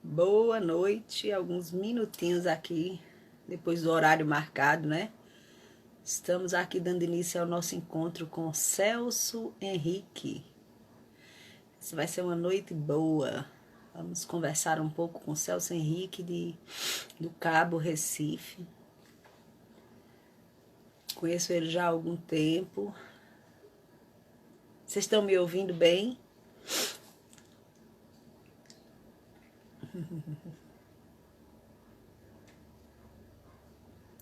Boa noite, alguns minutinhos aqui, depois do horário marcado, né? Estamos aqui dando início ao nosso encontro com Celso Henrique. Isso vai ser uma noite boa. Vamos conversar um pouco com Celso Henrique do Cabo, Recife. Conheço ele já há algum tempo. Vocês estão me ouvindo bem?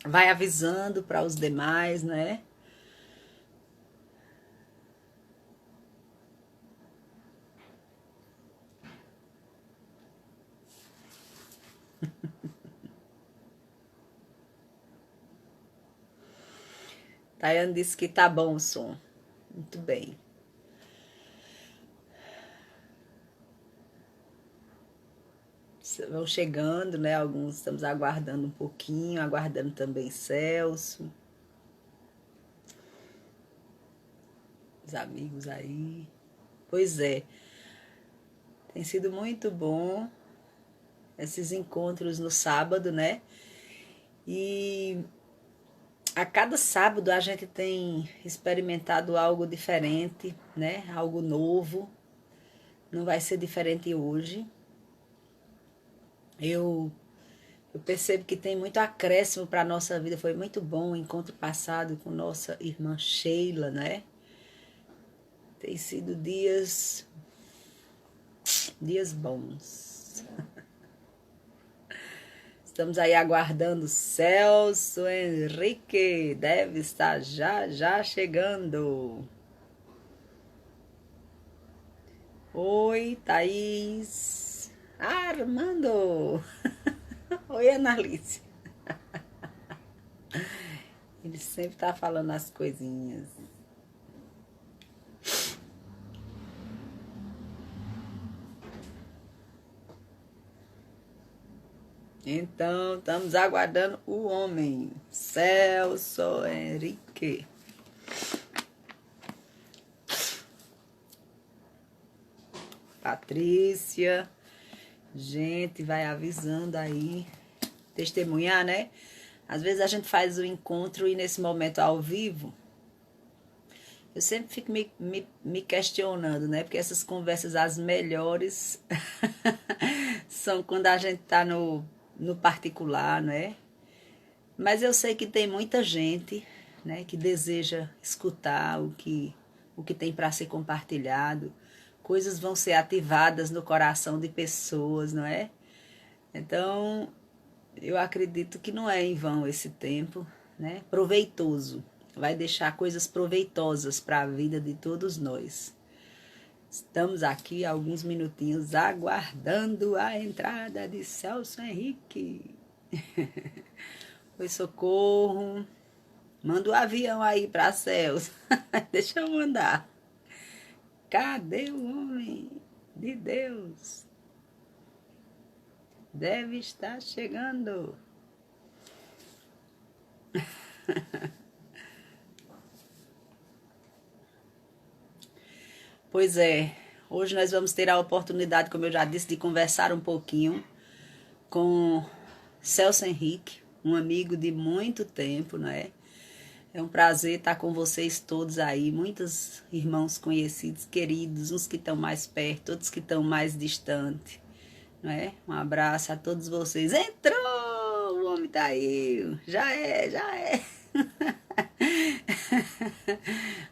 Vai avisando para os demais, né? Tayane disse que tá bom o som. Muito bem. Vão chegando, né? Alguns estamos aguardando um pouquinho, aguardando também Celso, os amigos aí. Pois é, tem sido muito bom esses encontros no sábado, né? E a cada sábado a gente tem experimentado algo diferente, né? Algo novo. Não vai ser diferente hoje. Eu percebo que tem muito acréscimo para a nossa vida. Foi muito bom o encontro passado com nossa irmã Sheila, né? Tem sido dias bons. Estamos aí aguardando Celso Henrique. Deve estar já chegando. Oi, Thaís. Armando. Oi, Analice. Ele sempre tá falando as coisinhas. Então, estamos aguardando o homem, Celso Henrique. Patrícia. Gente, vai avisando aí. Testemunhar, né? Às vezes a gente faz o encontro e nesse momento ao vivo, eu sempre fico me questionando, né? Porque essas conversas, as melhores, são quando a gente tá no particular, né? Mas eu sei que tem muita gente, né, que deseja escutar o que tem para ser compartilhado. Coisas vão ser ativadas no coração de pessoas, não é? Então, eu acredito que não é em vão esse tempo, né? Proveitoso. Vai deixar coisas proveitosas para a vida de todos nós. Estamos aqui alguns minutinhos aguardando a entrada de Celso Henrique. Oi, socorro. Manda o avião aí para Celso. Deixa eu mandar. Cadê o homem de Deus? Deve estar chegando. Pois é, hoje nós vamos ter a oportunidade, como eu já disse, de conversar um pouquinho com Celso Henrique, um amigo de muito tempo, não é? É um prazer estar com vocês todos aí, muitos irmãos conhecidos, queridos, uns que estão mais perto, outros que estão mais distantes, não é? Um abraço a todos vocês. Entrou! O homem tá aí! Já é!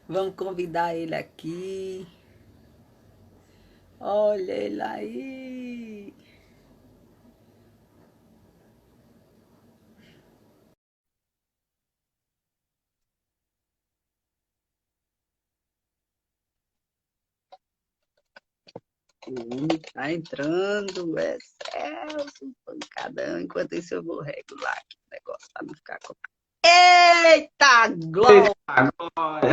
Vamos convidar ele aqui. Olha ele aí! O homem tá entrando, é Celso, pancadão. Enquanto isso eu vou regular aqui o negócio para não ficar com... Eita, Glória! Agora,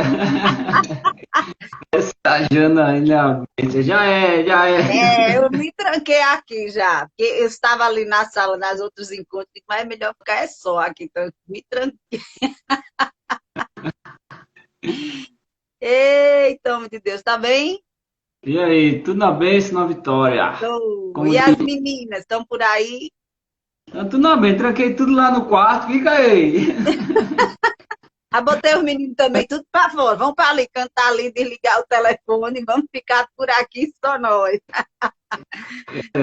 essa Janaína, já é. Eu me tranquei aqui já, porque eu estava ali na sala, nas outros encontros, mas é melhor ficar é só aqui, então eu me tranquei. Eita, homem de Deus, tá bem? E aí, tudo na bênção, na vitória? Tô. Como E diz, as meninas estão por aí? tá tudo na bem, tranquei tudo lá no quarto, fica aí. Ah, botei os meninos também tudo para fora. Vamos para ali, cantar ali, desligar o telefone. Vamos ficar por aqui só nós.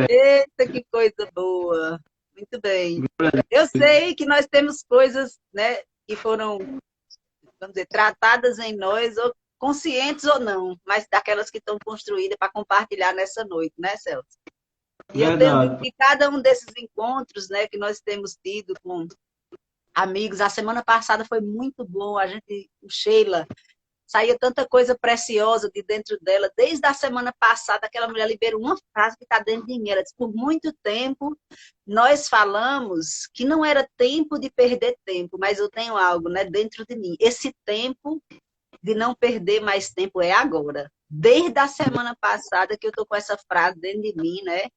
Eita, que coisa boa. Muito bem. Eu sei que nós temos coisas, né, que foram, vamos dizer, tratadas em nós, ou conscientes ou não, mas daquelas que estão construídas para compartilhar nessa noite, né, Celso? E eu tenho dito Verdade. que cada um desses encontros, né, que nós temos tido com amigos, a semana passada foi muito bom, a gente, o Sheila, saía tanta coisa preciosa de dentro dela. Desde a semana passada, aquela mulher liberou uma frase que está dentro de mim. Ela disse, por muito tempo, nós falamos que não era tempo de perder tempo, mas eu tenho algo, né, dentro de mim. Esse tempo de não perder mais tempo é agora. Desde a semana passada que eu estou com essa frase dentro de mim, né?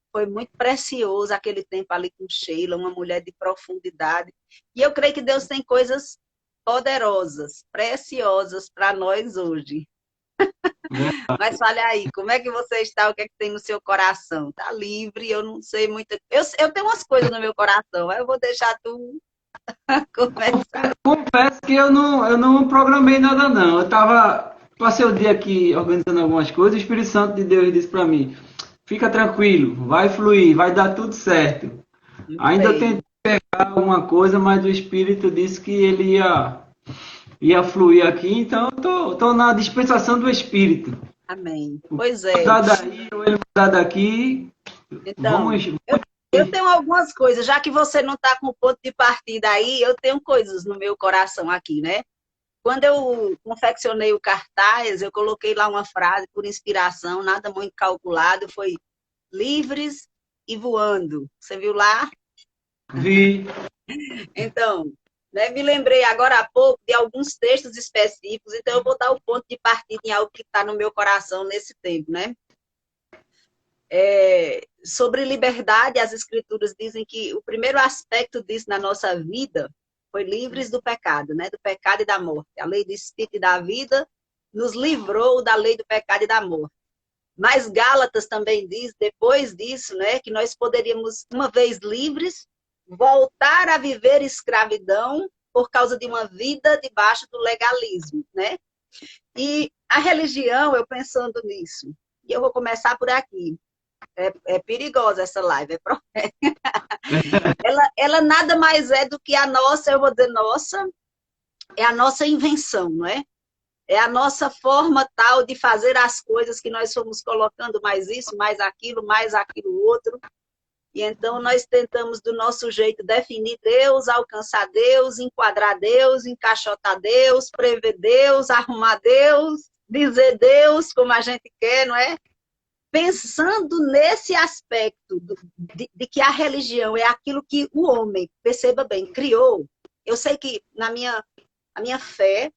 Foi muito precioso aquele tempo ali com Sheila, uma mulher de profundidade. E eu creio que Deus tem coisas poderosas, preciosas para nós hoje. Mas fale aí, como é que você está? O que é que tem no seu coração? Está livre? Eu não sei muito. Eu tenho umas coisas no meu coração, mas eu vou deixar tu começar. Confesso que eu não programei nada não. Passei o dia aqui organizando algumas coisas, o Espírito Santo de Deus disse para mim, fica tranquilo, vai fluir, vai dar tudo certo. Muito Ainda eu bem. tentei pegar alguma coisa, mas o Espírito disse que ele ia fluir aqui, então eu tô na dispensação do Espírito. Amém. Pois é. Mandar daí, ou ele mandar daqui, Então, vamos. eu tenho algumas coisas, já que você não está com o ponto de partida aí, eu tenho coisas no meu coração aqui, né? Quando eu confeccionei o cartaz, eu coloquei lá uma frase por inspiração, nada muito calculado, foi livres e voando. Você viu lá? Vi. Então, né, me lembrei agora há pouco de alguns textos específicos, então eu vou dar o ponto de partida em algo que está no meu coração nesse tempo, né? Sobre liberdade, as escrituras dizem que o primeiro aspecto disso na nossa vida foi livres do pecado, né? Do pecado e da morte. A lei do Espírito e da vida nos livrou da lei do pecado e da morte. Mas Gálatas também diz, depois disso, né, que nós poderíamos, uma vez livres, voltar a viver escravidão por causa de uma vida debaixo do legalismo, né? E a religião, eu pensando nisso, e eu vou começar por aqui. É perigosa essa live, ela nada mais é do que a nossa, eu vou dizer nossa, é a nossa invenção, não é? É a nossa forma tal de fazer as coisas que nós fomos colocando mais isso, mais aquilo outro. E então nós tentamos do nosso jeito definir Deus, alcançar Deus, enquadrar Deus, encaixotar Deus, prever Deus, arrumar Deus, dizer Deus como a gente quer, não é? Pensando nesse aspecto de que a religião é aquilo que o homem, perceba bem, criou. Eu sei que a minha fé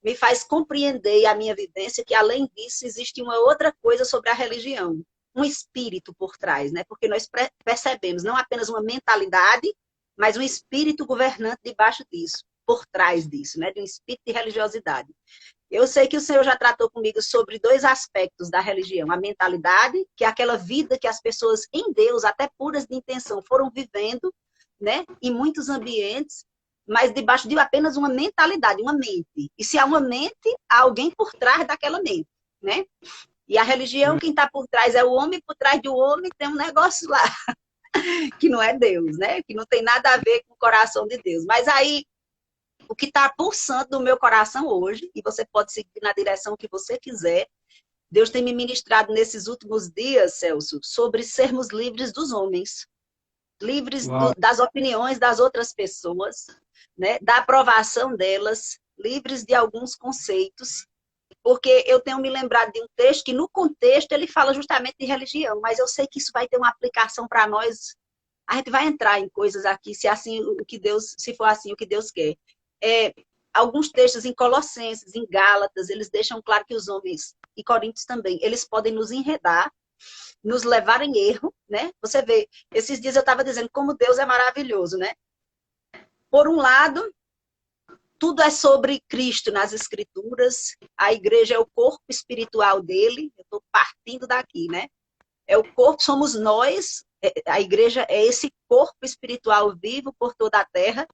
me faz compreender a minha vivência que, além disso, existe uma outra coisa sobre a religião, um espírito por trás, né? Porque nós percebemos não apenas uma mentalidade, mas um espírito governante debaixo disso, por trás disso, né? De um espírito de religiosidade. Eu sei que o Senhor já tratou comigo sobre dois aspectos da religião. A mentalidade, que é aquela vida que as pessoas em Deus, até puras de intenção, foram vivendo, né? Em muitos ambientes, mas debaixo de apenas uma mentalidade, uma mente. E se há uma mente, há alguém por trás daquela mente, né? E a religião, quem está por trás é o homem, por trás do homem tem um negócio lá, que não é Deus, né? Que não tem nada a ver com o coração de Deus. Mas aí, o que está pulsando no meu coração hoje, e você pode seguir na direção que você quiser, Deus tem me ministrado nesses últimos dias, Celso, sobre sermos livres dos homens, livres Uau. das opiniões das outras pessoas, né, da aprovação delas, livres de alguns conceitos, porque eu tenho me lembrado de um texto que no contexto ele fala justamente de religião, mas eu sei que isso vai ter uma aplicação para nós. A gente vai entrar em coisas aqui, se assim o que Deus, se for assim o que Deus quer. Alguns textos em Colossenses, em Gálatas, eles deixam claro que os homens, e Coríntios também, eles podem nos enredar, nos levar em erro, né? Você vê, esses dias eu estava dizendo como Deus é maravilhoso, né? Por um lado, tudo é sobre Cristo nas Escrituras. A igreja é o corpo espiritual dele. Eu estou partindo daqui, né? É o corpo, somos nós. A igreja é esse corpo espiritual vivo por toda a terra.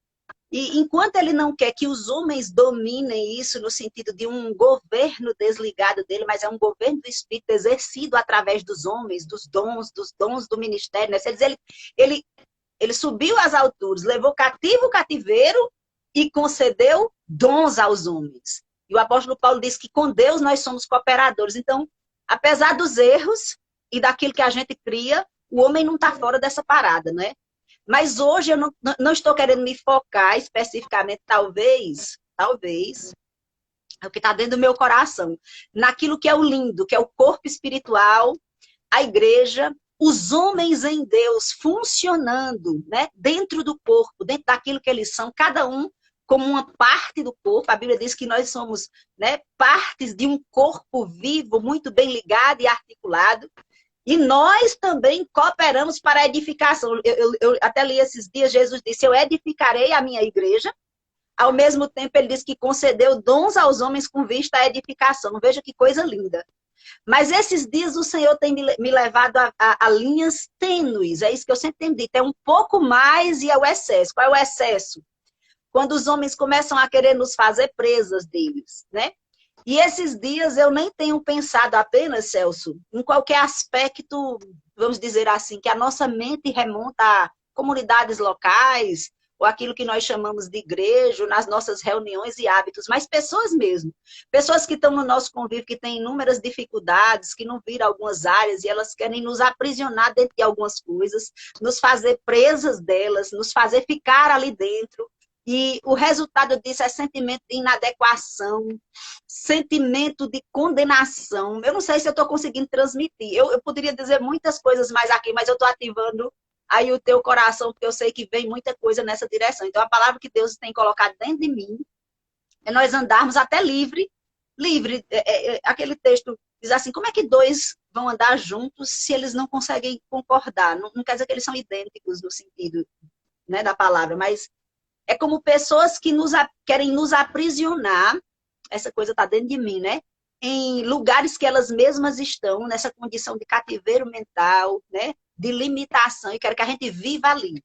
E enquanto ele não quer que os homens dominem isso no sentido de um governo desligado dele, mas é um governo do Espírito exercido através dos homens, dos dons do ministério. Né? Quer dizer, ele subiu às alturas, levou cativo o cativeiro e concedeu dons aos homens. E o apóstolo Paulo diz que com Deus nós somos cooperadores. Então, apesar dos erros e daquilo que a gente cria, o homem não está fora dessa parada, né? Mas hoje eu não estou querendo me focar especificamente, talvez, é o que está dentro do meu coração, naquilo que é o lindo, que é o corpo espiritual, a igreja, os homens em Deus funcionando, né, dentro do corpo, dentro daquilo que eles são, cada um como uma parte do corpo. A Bíblia diz que nós somos, né, partes de um corpo vivo, muito bem ligado e articulado. E nós também cooperamos para a edificação. Eu até li esses dias, Jesus disse, eu edificarei a minha igreja. Ao mesmo tempo, ele disse que concedeu dons aos homens com vista à edificação. Não veja que coisa linda. Mas esses dias o Senhor tem me levado a linhas tênues. É isso que eu sempre tenho dito. É um pouco mais e é o excesso. Qual é o excesso? Quando os homens começam a querer nos fazer presas deles, né? E esses dias eu nem tenho pensado apenas, Celso, em qualquer aspecto, vamos dizer assim, que a nossa mente remonta a comunidades locais, ou aquilo que nós chamamos de igreja, nas nossas reuniões e hábitos, mas pessoas mesmo. Pessoas que estão no nosso convívio, que têm inúmeras dificuldades, que não viram algumas áreas e elas querem nos aprisionar dentro de algumas coisas, nos fazer presas delas, nos fazer ficar ali dentro. E o resultado disso é sentimento de inadequação, sentimento de condenação. Eu não sei se eu estou conseguindo transmitir. Eu poderia dizer muitas coisas mais aqui, mas eu estou ativando aí o teu coração, porque eu sei que vem muita coisa nessa direção. Então, a palavra que Deus tem colocado dentro de mim é nós andarmos até livre. Aquele texto diz assim, como é que dois vão andar juntos se eles não conseguem concordar? Não quer dizer que eles são idênticos no sentido, né, da palavra, mas é como pessoas que querem nos aprisionar, essa coisa está dentro de mim, né? Em lugares que elas mesmas estão, nessa condição de cativeiro mental, né? De limitação, e querem que a gente viva ali.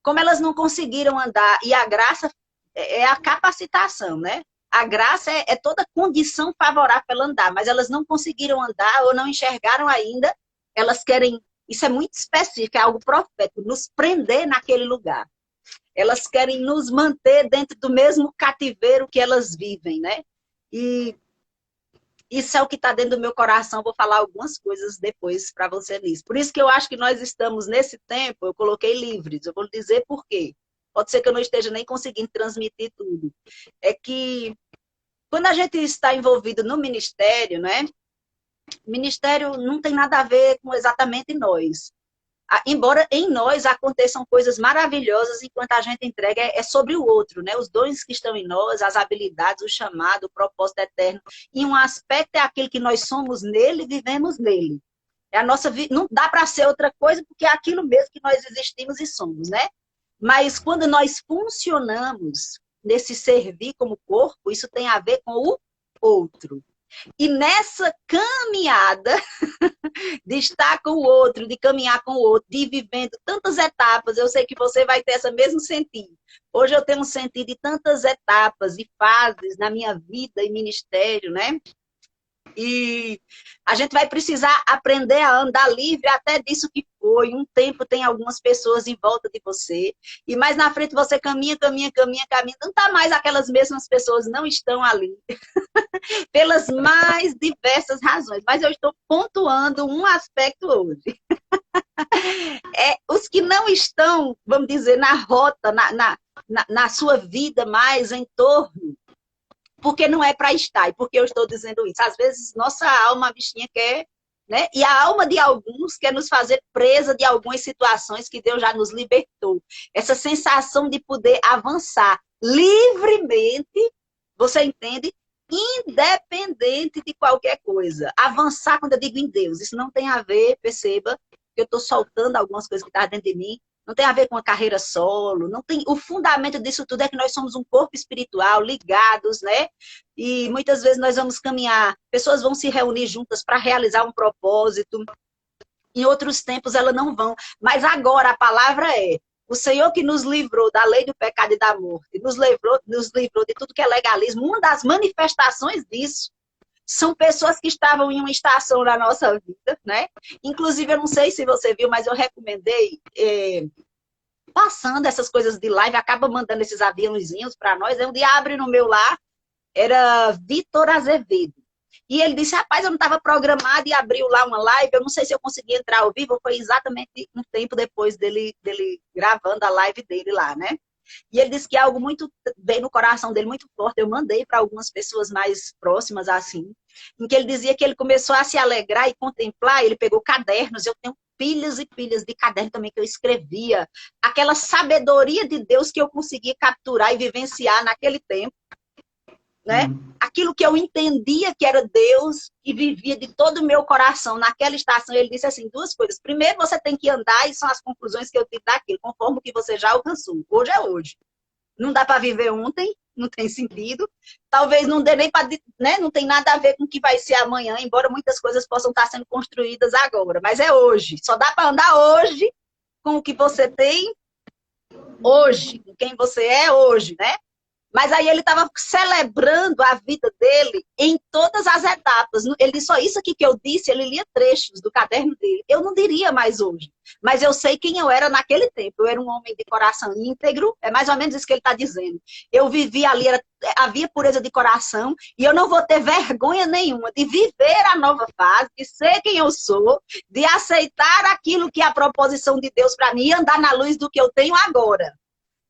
Como elas não conseguiram andar, e a graça é a capacitação, né? A graça é toda condição favorável para ela andar, mas elas não conseguiram andar ou não enxergaram ainda, elas querem, isso é muito específico, é algo profético, nos prender naquele lugar. Elas querem nos manter dentro do mesmo cativeiro que elas vivem, né? E isso é o que está dentro do meu coração. Vou falar algumas coisas depois para você nisso. Por isso que eu acho que nós estamos nesse tempo, eu coloquei livres. Eu vou dizer por quê. Pode ser que eu não esteja nem conseguindo transmitir tudo. É que quando a gente está envolvido no ministério, né? Ministério não tem nada a ver com exatamente nós. Embora em nós aconteçam coisas maravilhosas enquanto a gente entrega, é sobre o outro, né? Os dons que estão em nós, as habilidades, o chamado, o propósito eterno. E um aspecto é aquele que nós somos nele, vivemos nele. É a nossa vida, não dá para ser outra coisa, porque é aquilo mesmo que nós existimos e somos, né? Mas quando nós funcionamos nesse servir como corpo, isso tem a ver com o outro. E nessa caminhada de estar com o outro, de caminhar com o outro, de ir vivendo tantas etapas, eu sei que você vai ter esse mesmo sentido. Hoje eu tenho um sentido de tantas etapas e fases na minha vida e ministério, né? E a gente vai precisar aprender a andar livre até disso que foi. Um tempo tem algumas pessoas em volta de você. E mais na frente você caminha. Não está mais aquelas mesmas pessoas, não estão ali. Pelas mais diversas razões. Mas eu estou pontuando um aspecto hoje. Os que não estão, vamos dizer, na rota, na sua vida mais em torno, porque não é para estar. E por que eu estou dizendo isso? Às vezes, nossa alma, a bichinha quer, né? E a alma de alguns quer nos fazer presa de algumas situações que Deus já nos libertou. Essa sensação de poder avançar livremente, você entende? Independente de qualquer coisa. Avançar, quando eu digo em Deus, isso não tem a ver, perceba, que eu estou soltando algumas coisas que estão dentro de mim, não tem a ver com a carreira solo, não tem. O fundamento disso tudo é que nós somos um corpo espiritual, ligados, né? E muitas vezes nós vamos caminhar, pessoas vão se reunir juntas para realizar um propósito, em outros tempos elas não vão. Mas agora a palavra é: o Senhor que nos livrou da lei do pecado e da morte, nos livrou de tudo que é legalismo. Uma das manifestações disso são pessoas que estavam em uma estação na nossa vida, né? Inclusive, eu não sei se você viu, mas eu recomendei, passando essas coisas de live, acaba mandando esses aviãozinhos para nós. Um dia abre no meu lá, era Vitor Azevedo. E ele disse, rapaz, eu não estava programado, e abriu lá uma live, eu não sei se eu consegui entrar ao vivo, foi exatamente um tempo depois dele gravando a live dele lá, né? E ele disse que algo muito bem no coração dele, muito forte. Eu mandei para algumas pessoas mais próximas, assim, em que ele dizia que ele começou a se alegrar e contemplar. Ele pegou cadernos, eu tenho pilhas e pilhas de caderno também que eu escrevia. Aquela sabedoria de Deus que eu conseguia capturar e vivenciar naquele tempo, né? Aquilo que eu entendia que era Deus e vivia de todo o meu coração naquela estação. Ele disse assim, duas coisas. Primeiro, você tem que andar, e são as conclusões que eu tive daquilo, conforme o que você já alcançou. Hoje é hoje. Não dá para viver ontem, não tem sentido. Talvez não dê nem para, né? Não tem nada a ver com o que vai ser amanhã, embora muitas coisas possam estar sendo construídas agora. Mas é hoje. Só dá para andar hoje com o que você tem hoje, com quem você é hoje, né? Mas aí ele estava celebrando a vida dele em todas as etapas. Ele disse, só isso aqui que eu disse, ele lia trechos do caderno dele. Eu não diria mais hoje, mas eu sei quem eu era naquele tempo. Eu era um homem de coração íntegro, é mais ou menos isso que ele está dizendo. Eu vivia ali, havia pureza de coração, e eu não vou ter vergonha nenhuma de viver a nova fase, de ser quem eu sou, de aceitar aquilo que é a proposição de Deus para mim e andar na luz do que eu tenho agora.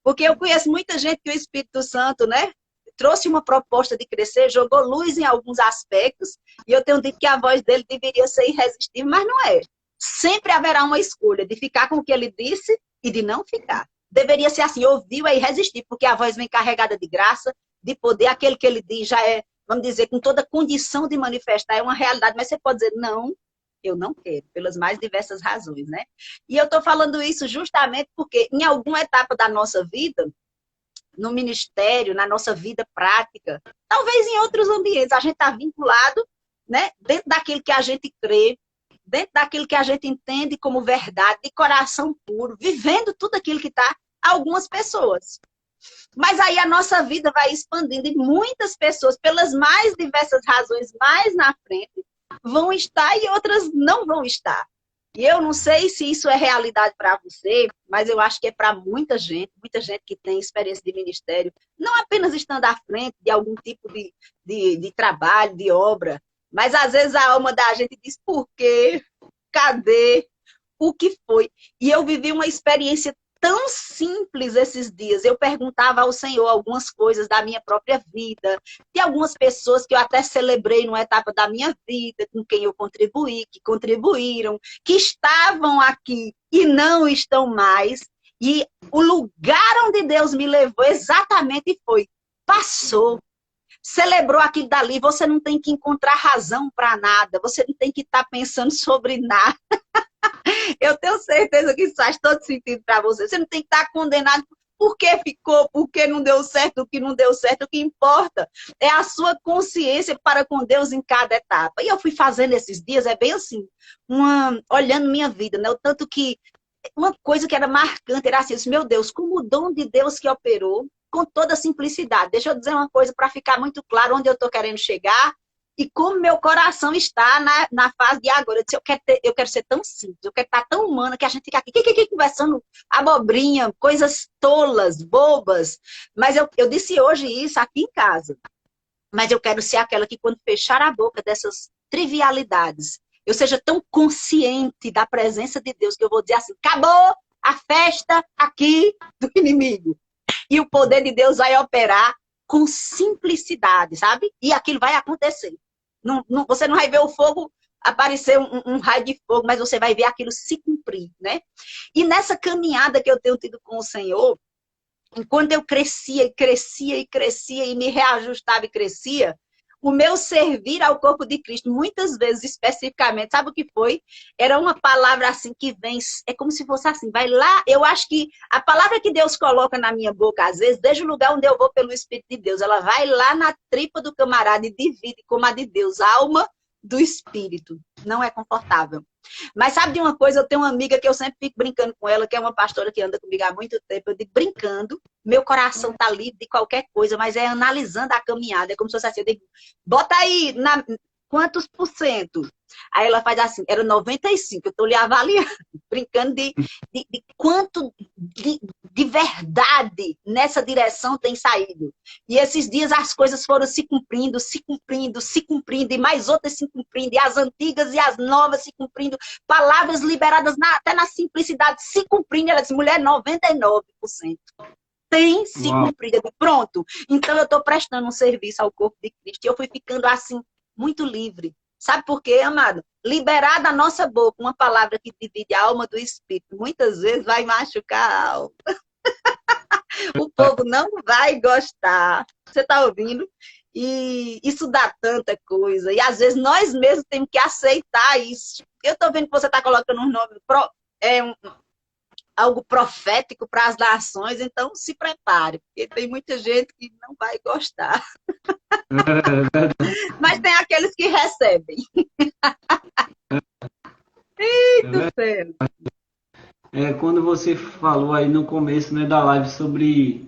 Porque eu conheço muita gente que o Espírito Santo, né, trouxe uma proposta de crescer, jogou luz em alguns aspectos, e eu tenho dito que a voz dele deveria ser irresistível, mas não é. Sempre haverá uma escolha de ficar com o que ele disse e de não ficar. Deveria ser assim, ouviu é irresistível, porque a voz vem carregada de graça, de poder, aquele que ele diz já é, vamos dizer, com toda condição de manifestar, é uma realidade, mas você pode dizer, não, eu não quero, pelas mais diversas razões, né? E eu estou falando isso justamente porque em alguma etapa da nossa vida, no ministério, na nossa vida prática, talvez em outros ambientes, a gente está vinculado, né, dentro daquilo que a gente crê, dentro daquilo que a gente entende como verdade, de coração puro, vivendo tudo aquilo que está algumas pessoas. Mas aí a nossa vida vai expandindo e muitas pessoas, pelas mais diversas razões, mais na frente, vão estar e outras não vão estar. E eu não sei se isso é realidade para você, mas eu acho que é para muita gente que tem experiência de ministério, não apenas estando à frente de algum tipo de trabalho, de obra, mas às vezes a alma da gente diz, por quê? Cadê? O que foi? E eu vivi uma experiência tão simples esses dias. Eu perguntava ao Senhor algumas coisas da minha própria vida, de algumas pessoas que eu até celebrei numa etapa da minha vida, com quem eu contribuí, que contribuíram, que estavam aqui e não estão mais. E o lugar onde Deus me levou exatamente foi, passou. Celebrou aquilo dali, você não tem que encontrar razão para nada, você não tem que estar pensando sobre nada. Eu tenho certeza que isso faz todo sentido para você. Você não tem que estar condenado por que ficou, por que não deu certo, o que não deu certo. O que importa é a sua consciência para com Deus em cada etapa. E eu fui fazendo esses dias, é bem assim, olhando minha vida, né? O tanto que uma coisa que era marcante era assim, meu Deus, como o dom de Deus que operou, com toda simplicidade. Deixa eu dizer uma coisa para ficar muito claro onde eu estou querendo chegar. E como meu coração está na fase de agora. Eu disse, eu quero ser tão simples, eu quero estar tão humana que a gente fica aqui conversando abobrinha, coisas tolas, bobas. Mas eu disse hoje isso aqui em casa. Mas eu quero ser aquela que quando fechar a boca dessas trivialidades, eu seja tão consciente da presença de Deus que eu vou dizer assim, acabou a festa aqui do inimigo. E o poder de Deus vai operar com simplicidade, sabe? E aquilo vai acontecer. Você não vai ver o fogo aparecer um raio de fogo, mas você vai ver aquilo se cumprir, né? E nessa caminhada que eu tenho tido com o Senhor, enquanto eu crescia e me reajustava e crescia, o meu servir ao corpo de Cristo, muitas vezes especificamente, sabe o que foi? Era uma palavra assim que vem, é como se fosse assim, vai lá, eu acho que a palavra que Deus coloca na minha boca, às vezes, desde o lugar onde eu vou pelo Espírito de Deus, ela vai lá na tripa do camarada e divide como a de Deus, a alma do Espírito. Não é confortável. Mas sabe de uma coisa? Eu tenho uma amiga que eu sempre fico brincando com ela, que é uma pastora que anda comigo há muito tempo. Eu digo, brincando, meu coração tá livre de qualquer coisa, mas é analisando a caminhada. É como se fosse assim, eu digo, bota aí quantos por cento? Aí ela faz assim, era 95, eu tô lhe avaliando, brincando de quanto de verdade nessa direção tem saído. E esses dias as coisas foram se cumprindo, se cumprindo, se cumprindo, e mais outras se cumprindo, e as antigas e as novas se cumprindo, palavras liberadas até na simplicidade se cumprindo. Ela disse, mulher, 99% tem se cumprido. Pronto, então eu estou prestando um serviço ao corpo de Cristo, e eu fui ficando assim, muito livre. Sabe por quê, amado? Liberar da nossa boca uma palavra que divide a alma do espírito, muitas vezes vai machucar a alma. O povo não vai gostar. Você está ouvindo? E isso dá tanta coisa. E às vezes nós mesmos temos que aceitar isso. Eu estou vendo que você está colocando um nome, algo profético para as nações, então se prepare, porque tem muita gente que não vai gostar. Mas tem aqueles que recebem. Eita, céu. Quando você falou aí no começo, né, da live sobre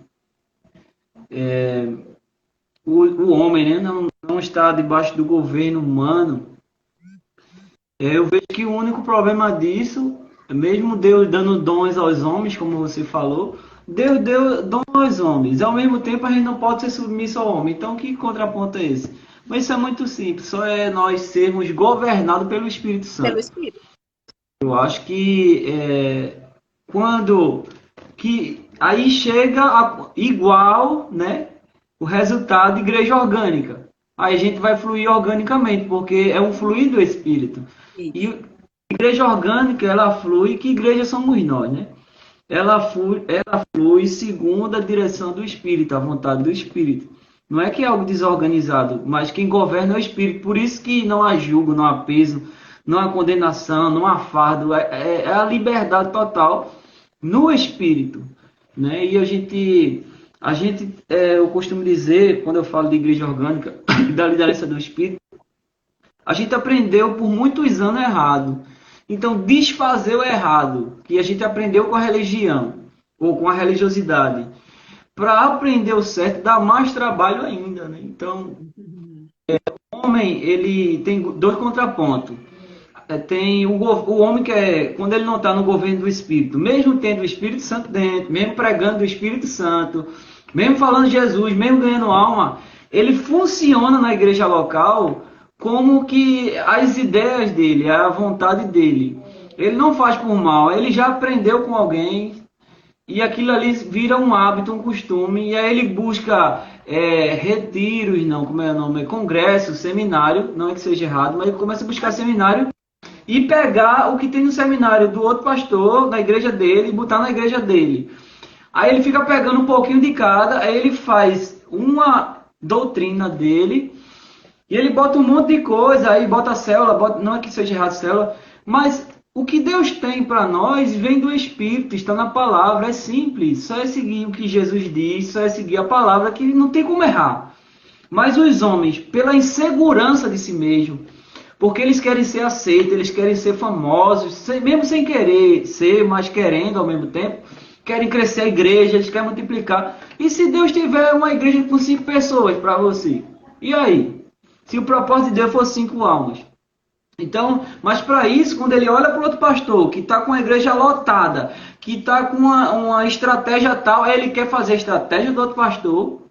o homem, né, não está debaixo do governo humano, eu vejo que o único problema disso, mesmo Deus dando dons aos homens, como você falou, Deus deu dons aos homens. Ao mesmo tempo, a gente não pode ser submisso ao homem. Então, que contraponto é esse? Mas isso é muito simples. Só é nós sermos governados pelo Espírito Santo. Pelo Espírito. Eu acho que aí chega igual, né, o resultado de igreja orgânica. Aí a gente vai fluir organicamente, porque é um fluir do Espírito. Isso. E igreja orgânica, ela flui, que igreja somos nós, né? Ela flui segundo a direção do Espírito, a vontade do Espírito. Não é que é algo desorganizado, mas quem governa é o Espírito. Por isso que não há julgo, não há peso, não há condenação, não há fardo. É a liberdade total no Espírito, né? E eu costumo dizer, quando eu falo de igreja orgânica, da liderança do Espírito, a gente aprendeu por muitos anos errado. Então, desfazer o errado, que a gente aprendeu com a religião, ou com a religiosidade, para aprender o certo, dá mais trabalho ainda, né? Então, o homem, ele tem dois contrapontos. Tem o homem que quando ele não está no governo do Espírito, mesmo tendo o Espírito Santo dentro, mesmo pregando o Espírito Santo, mesmo falando de Jesus, mesmo ganhando alma, ele funciona na igreja local como que as ideias dele, a vontade dele. Ele não faz por mal, ele já aprendeu com alguém e aquilo ali vira um hábito, um costume, e aí ele busca retiros, não, como é o nome? Congresso, seminário, não é que seja errado, mas ele começa a buscar seminário e pegar o que tem no seminário do outro pastor, na igreja dele, e botar na igreja dele. Aí ele fica pegando um pouquinho de cada, aí ele faz uma doutrina dele, e ele bota um monte de coisa, aí bota a célula, não é que seja errado célula, mas o que Deus tem para nós vem do Espírito, está na palavra, é simples, só é seguir o que Jesus diz, só é seguir a palavra, que não tem como errar. Mas os homens, pela insegurança de si mesmo, porque eles querem ser aceitos, eles querem ser famosos, mesmo sem querer ser, mas querendo ao mesmo tempo, querem crescer a igreja, eles querem multiplicar. E se Deus tiver uma igreja com 5 pessoas para você? E aí? Se o propósito de Deus for 5 almas? Então, mas para isso, quando ele olha para o outro pastor, que está com a igreja lotada, que está com uma estratégia tal, ele quer fazer a estratégia do outro pastor,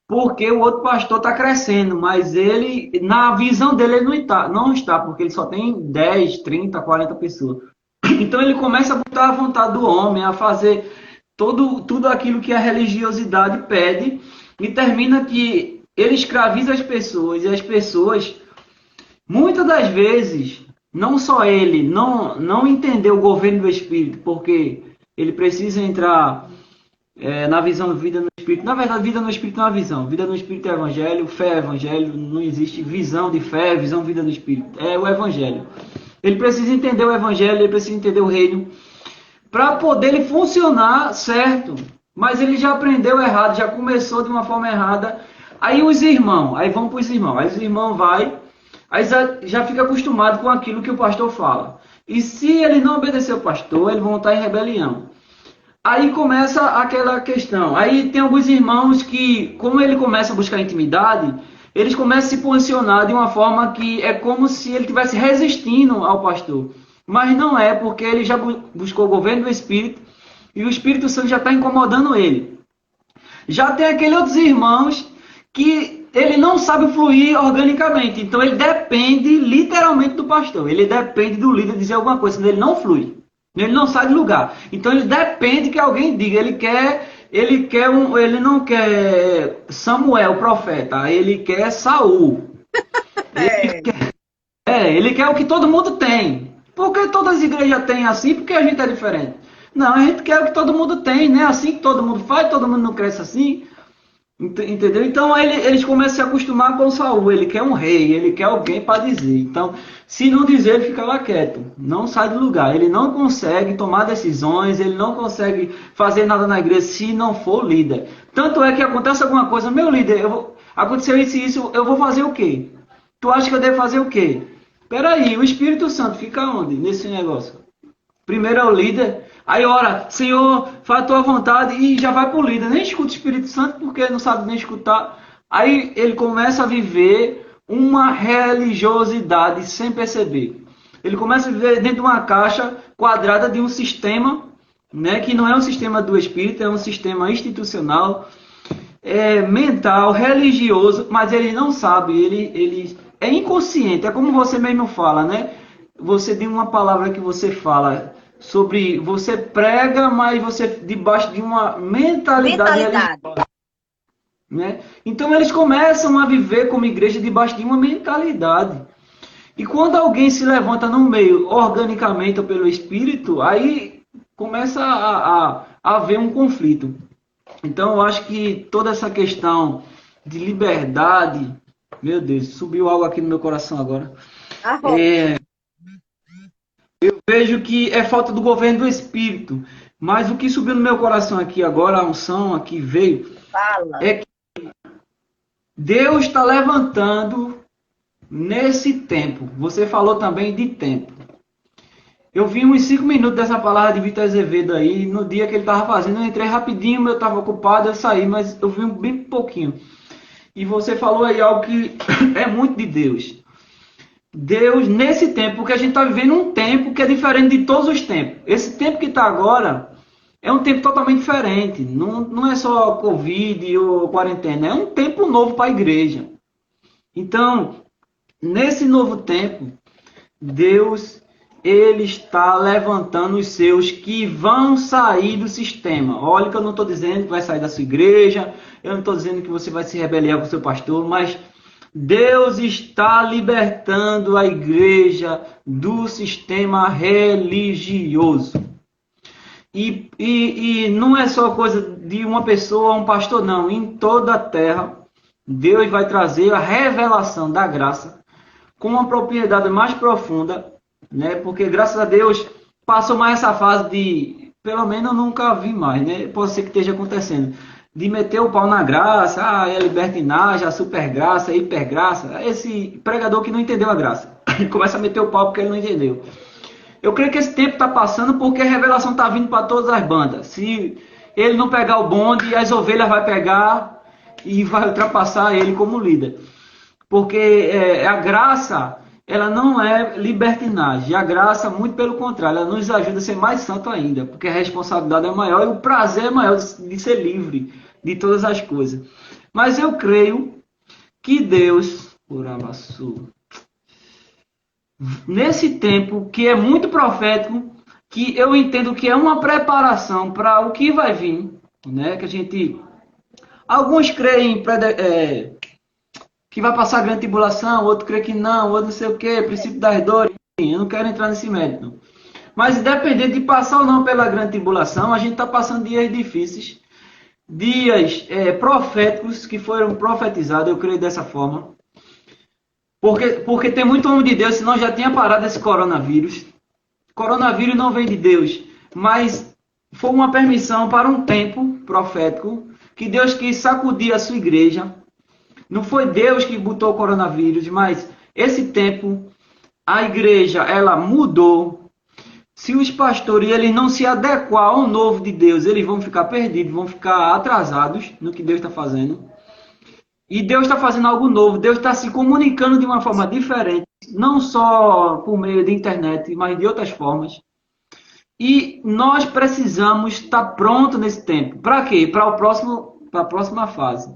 porque o outro pastor está crescendo, mas ele, na visão dele, ele não está, porque ele só tem 10, 30, 40 pessoas. Então ele começa a botar a vontade do homem, a fazer tudo aquilo que a religiosidade pede, e termina que ele escraviza as pessoas, e as pessoas, muitas das vezes, não só ele, não entendeu o governo do Espírito, porque ele precisa entrar na visão da vida no Espírito. Na verdade, vida no Espírito não é uma visão. Vida no Espírito é Evangelho, fé é Evangelho. Não existe visão de fé, visão vida no Espírito. É o Evangelho. Ele precisa entender o Evangelho, ele precisa entender o reino, para poder ele funcionar certo. Mas ele já aprendeu errado, já começou de uma forma errada. Aí os irmãos, aí vão para os irmãos. Aí os irmãos aí já fica acostumado com aquilo que o pastor fala. E se ele não obedecer ao pastor, eles vão estar em rebelião. Aí começa aquela questão. Aí tem alguns irmãos que, como ele começa a buscar intimidade, eles começam a se posicionar de uma forma que é como se ele estivesse resistindo ao pastor. Mas não é, porque ele já buscou o governo do Espírito e o Espírito Santo já está incomodando ele. Já tem aqueles outros irmãos que ele não sabe fluir organicamente. Então ele depende literalmente do pastor. Ele depende do líder dizer alguma coisa, senão ele não flui. Ele não sai de lugar. Então ele depende que alguém diga. Ele não quer Samuel, o profeta. Ele quer Saul. Ele quer o que todo mundo tem. Por que todas as igrejas têm assim? Porque a gente é diferente. Não, a gente quer o que todo mundo tem, né? Assim que todo mundo faz, todo mundo não cresce assim. Entendeu? Então aí eles começam a se acostumar com Saul. Ele quer um rei, ele quer alguém para dizer. Então, se não dizer, ele fica lá quieto, não sai do lugar. Ele não consegue tomar decisões, ele não consegue fazer nada na igreja se não for líder. Tanto é que acontece alguma coisa, meu líder, aconteceu isso, eu vou fazer o quê? Tu acha que eu devo fazer o quê? Peraí, o Espírito Santo fica onde nesse negócio? Primeiro é o líder. Aí ora, Senhor, faz a tua vontade e já vai para o líder. Nem escuta o Espírito Santo porque não sabe nem escutar. Aí ele começa a viver uma religiosidade sem perceber. Ele começa a viver dentro de uma caixa quadrada de um sistema, né, que não é um sistema do Espírito, é um sistema institucional, mental, religioso, mas ele não sabe, ele é inconsciente. É como você mesmo fala, né? Você tem uma palavra que você fala sobre, você prega, mas você debaixo de uma mentalidade. Religiosa, né? Então eles começam a viver como igreja debaixo de uma mentalidade. E quando alguém se levanta no meio, organicamente ou pelo Espírito, aí começa a haver um conflito. Então eu acho que toda essa questão de liberdade, meu Deus, subiu algo aqui no meu coração agora. Eu vejo que é falta do governo do Espírito. Mas o que subiu no meu coração aqui agora, a unção aqui veio, é que Deus está levantando nesse tempo. Você falou também de tempo. Eu vi uns 5 minutos dessa palavra de Vitor Azevedo aí. No dia que ele estava fazendo, eu entrei rapidinho, eu estava ocupado, eu saí, mas eu vi bem pouquinho. E você falou aí algo que é muito de Deus. Deus, nesse tempo, porque a gente está vivendo um tempo que é diferente de todos os tempos. Esse tempo que está agora é um tempo totalmente diferente. Não é só Covid ou quarentena, é um tempo novo para a igreja. Então, nesse novo tempo, Deus, ele está levantando os seus que vão sair do sistema. Olha que eu não estou dizendo que vai sair da sua igreja, eu não estou dizendo que você vai se rebeliar com o seu pastor, mas Deus está libertando a igreja do sistema religioso. E não é só coisa de uma pessoa, um pastor, não. Em toda a terra, Deus vai trazer a revelação da graça com uma propriedade mais profunda, né? Porque, graças a Deus, passou mais essa fase de, pelo menos eu nunca vi mais, né? Pode ser que esteja acontecendo, de meter o pau na graça, é libertinagem, a super graça, a hiper graça. Esse pregador que não entendeu a graça, começa a meter o pau porque ele não entendeu. Eu creio que esse tempo está passando porque a revelação está vindo para todas as bandas. Se ele não pegar o bonde, as ovelhas vai pegar e vai ultrapassar ele como líder. Porque a graça, ela não é libertinagem. A graça, muito pelo contrário, ela nos ajuda a ser mais santo ainda. Porque a responsabilidade é maior e o prazer é maior de ser livre de todas as coisas. Mas eu creio que Deus, nesse tempo que é muito profético, que eu entendo que é uma preparação para o que vai vir, né? Que a gente, alguns creem que vai passar a grande tribulação, outros creem que não, outros não sei o que, princípio das dores, enfim, eu não quero entrar nesse mérito. Mas independente de passar ou não pela grande tribulação, a gente está passando dias difíceis. dias proféticos que foram profetizados, eu creio dessa forma. Porque tem muito homem de Deus, senão já tinha parado esse coronavírus. Coronavírus não vem de Deus, mas foi uma permissão para um tempo profético que Deus quis sacudir a sua igreja. Não foi Deus que botou o coronavírus, mas esse tempo a igreja ela mudou. Se os pastores eles não se adequar ao novo de Deus, eles vão ficar perdidos, vão ficar atrasados no que Deus está fazendo. E Deus está fazendo algo novo, Deus está se comunicando de uma forma diferente, não só por meio de internet, mas de outras formas. E nós precisamos estar pronto nesse tempo. Para quê? Para a próxima fase,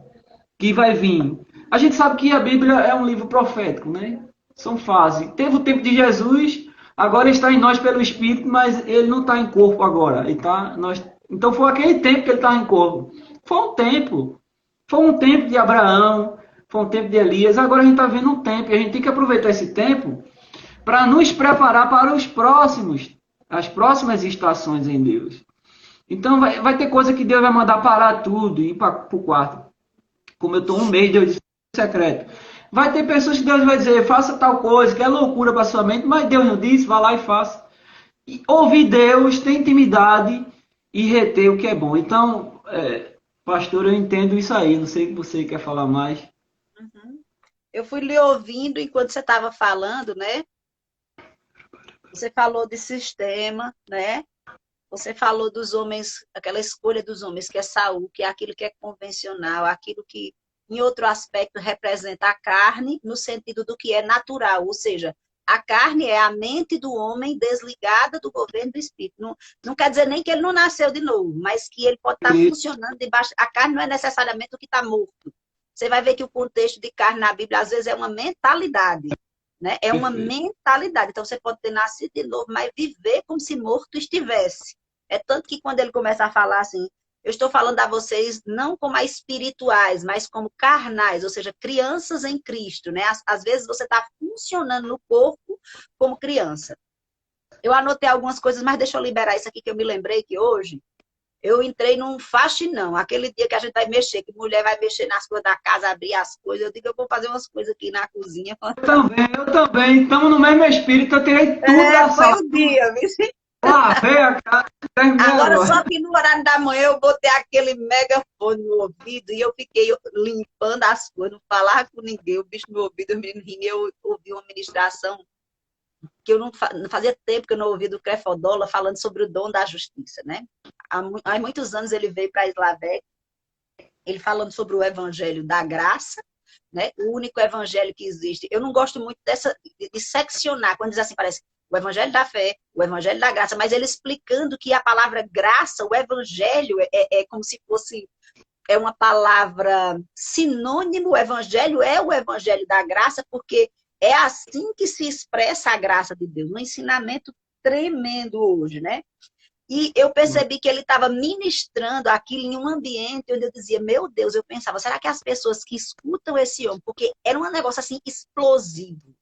que vai vir. A gente sabe que a Bíblia é um livro profético, né? São fases. Teve o tempo de Jesus, agora está em nós pelo Espírito, mas ele não está em corpo agora. Então foi aquele tempo que ele estava em corpo. Foi um tempo. Foi um tempo de Abraão, foi um tempo de Elias. Agora a gente está vendo um tempo. E a gente tem que aproveitar esse tempo para nos preparar para as próximas estações em Deus. Então vai ter coisa que Deus vai mandar parar tudo e ir para o quarto. Como eu estou um mês, Deus disse secreto. Vai ter pessoas que Deus vai dizer, faça tal coisa, que é loucura para sua mente, mas Deus não disse, vá lá e faça. E ouvir Deus, ter intimidade e reter o que é bom. Então, pastor, eu entendo isso aí. Não sei se você quer falar mais. Uhum. Eu fui lhe ouvindo enquanto você estava falando, né? Você falou de sistema, né? Você falou dos homens, aquela escolha dos homens, que é Saul, que é aquilo que é convencional, aquilo que, em outro aspecto, representa a carne, no sentido do que é natural, ou seja, a carne é a mente do homem desligada do governo do Espírito. Não quer dizer nem que ele não nasceu de novo, mas que ele pode estar funcionando debaixo. A carne não é necessariamente o que está morto. Você vai ver que o contexto de carne na Bíblia, às vezes, é uma mentalidade. Né? É uma mentalidade. Então, você pode ter nascido de novo, mas viver como se morto estivesse. É tanto que quando ele começa a falar assim, eu estou falando a vocês não como a espirituais, mas como carnais, ou seja, crianças em Cristo. Né? Às vezes você está funcionando no corpo como criança. Eu anotei algumas coisas, mas deixa eu liberar isso aqui que eu me lembrei que hoje eu entrei num faxinão, aquele dia que a gente vai mexer, que mulher vai mexer nas coisas da casa, abrir as coisas. Eu digo, eu vou fazer umas coisas aqui na cozinha. Eu também. Estamos no mesmo espírito, eu tirei tudo da Foi sala. o dia, viu? Veio a casa, Agora, só que no horário da manhã eu botei aquele megafone no ouvido e eu fiquei limpando as coisas, não falava com ninguém, o bicho no ouvido, os meninos rindo, eu ouvi uma ministração que eu não fazia tempo que eu não ouvi do Crefodola falando sobre o dom da justiça, né? Há muitos anos ele veio para Islabec, ele falando sobre o evangelho da graça, né? O único evangelho que existe. Eu não gosto muito de seccionar, quando diz assim, parece o evangelho da fé, o evangelho da graça, mas ele explicando que a palavra graça, o evangelho, é como se fosse uma palavra sinônimo, o evangelho é o evangelho da graça, porque é assim que se expressa a graça de Deus, um ensinamento tremendo hoje, né? E eu percebi que ele estava ministrando aquilo em um ambiente onde eu dizia, meu Deus, eu pensava, será que as pessoas que escutam esse homem, porque era um negócio assim explosivo,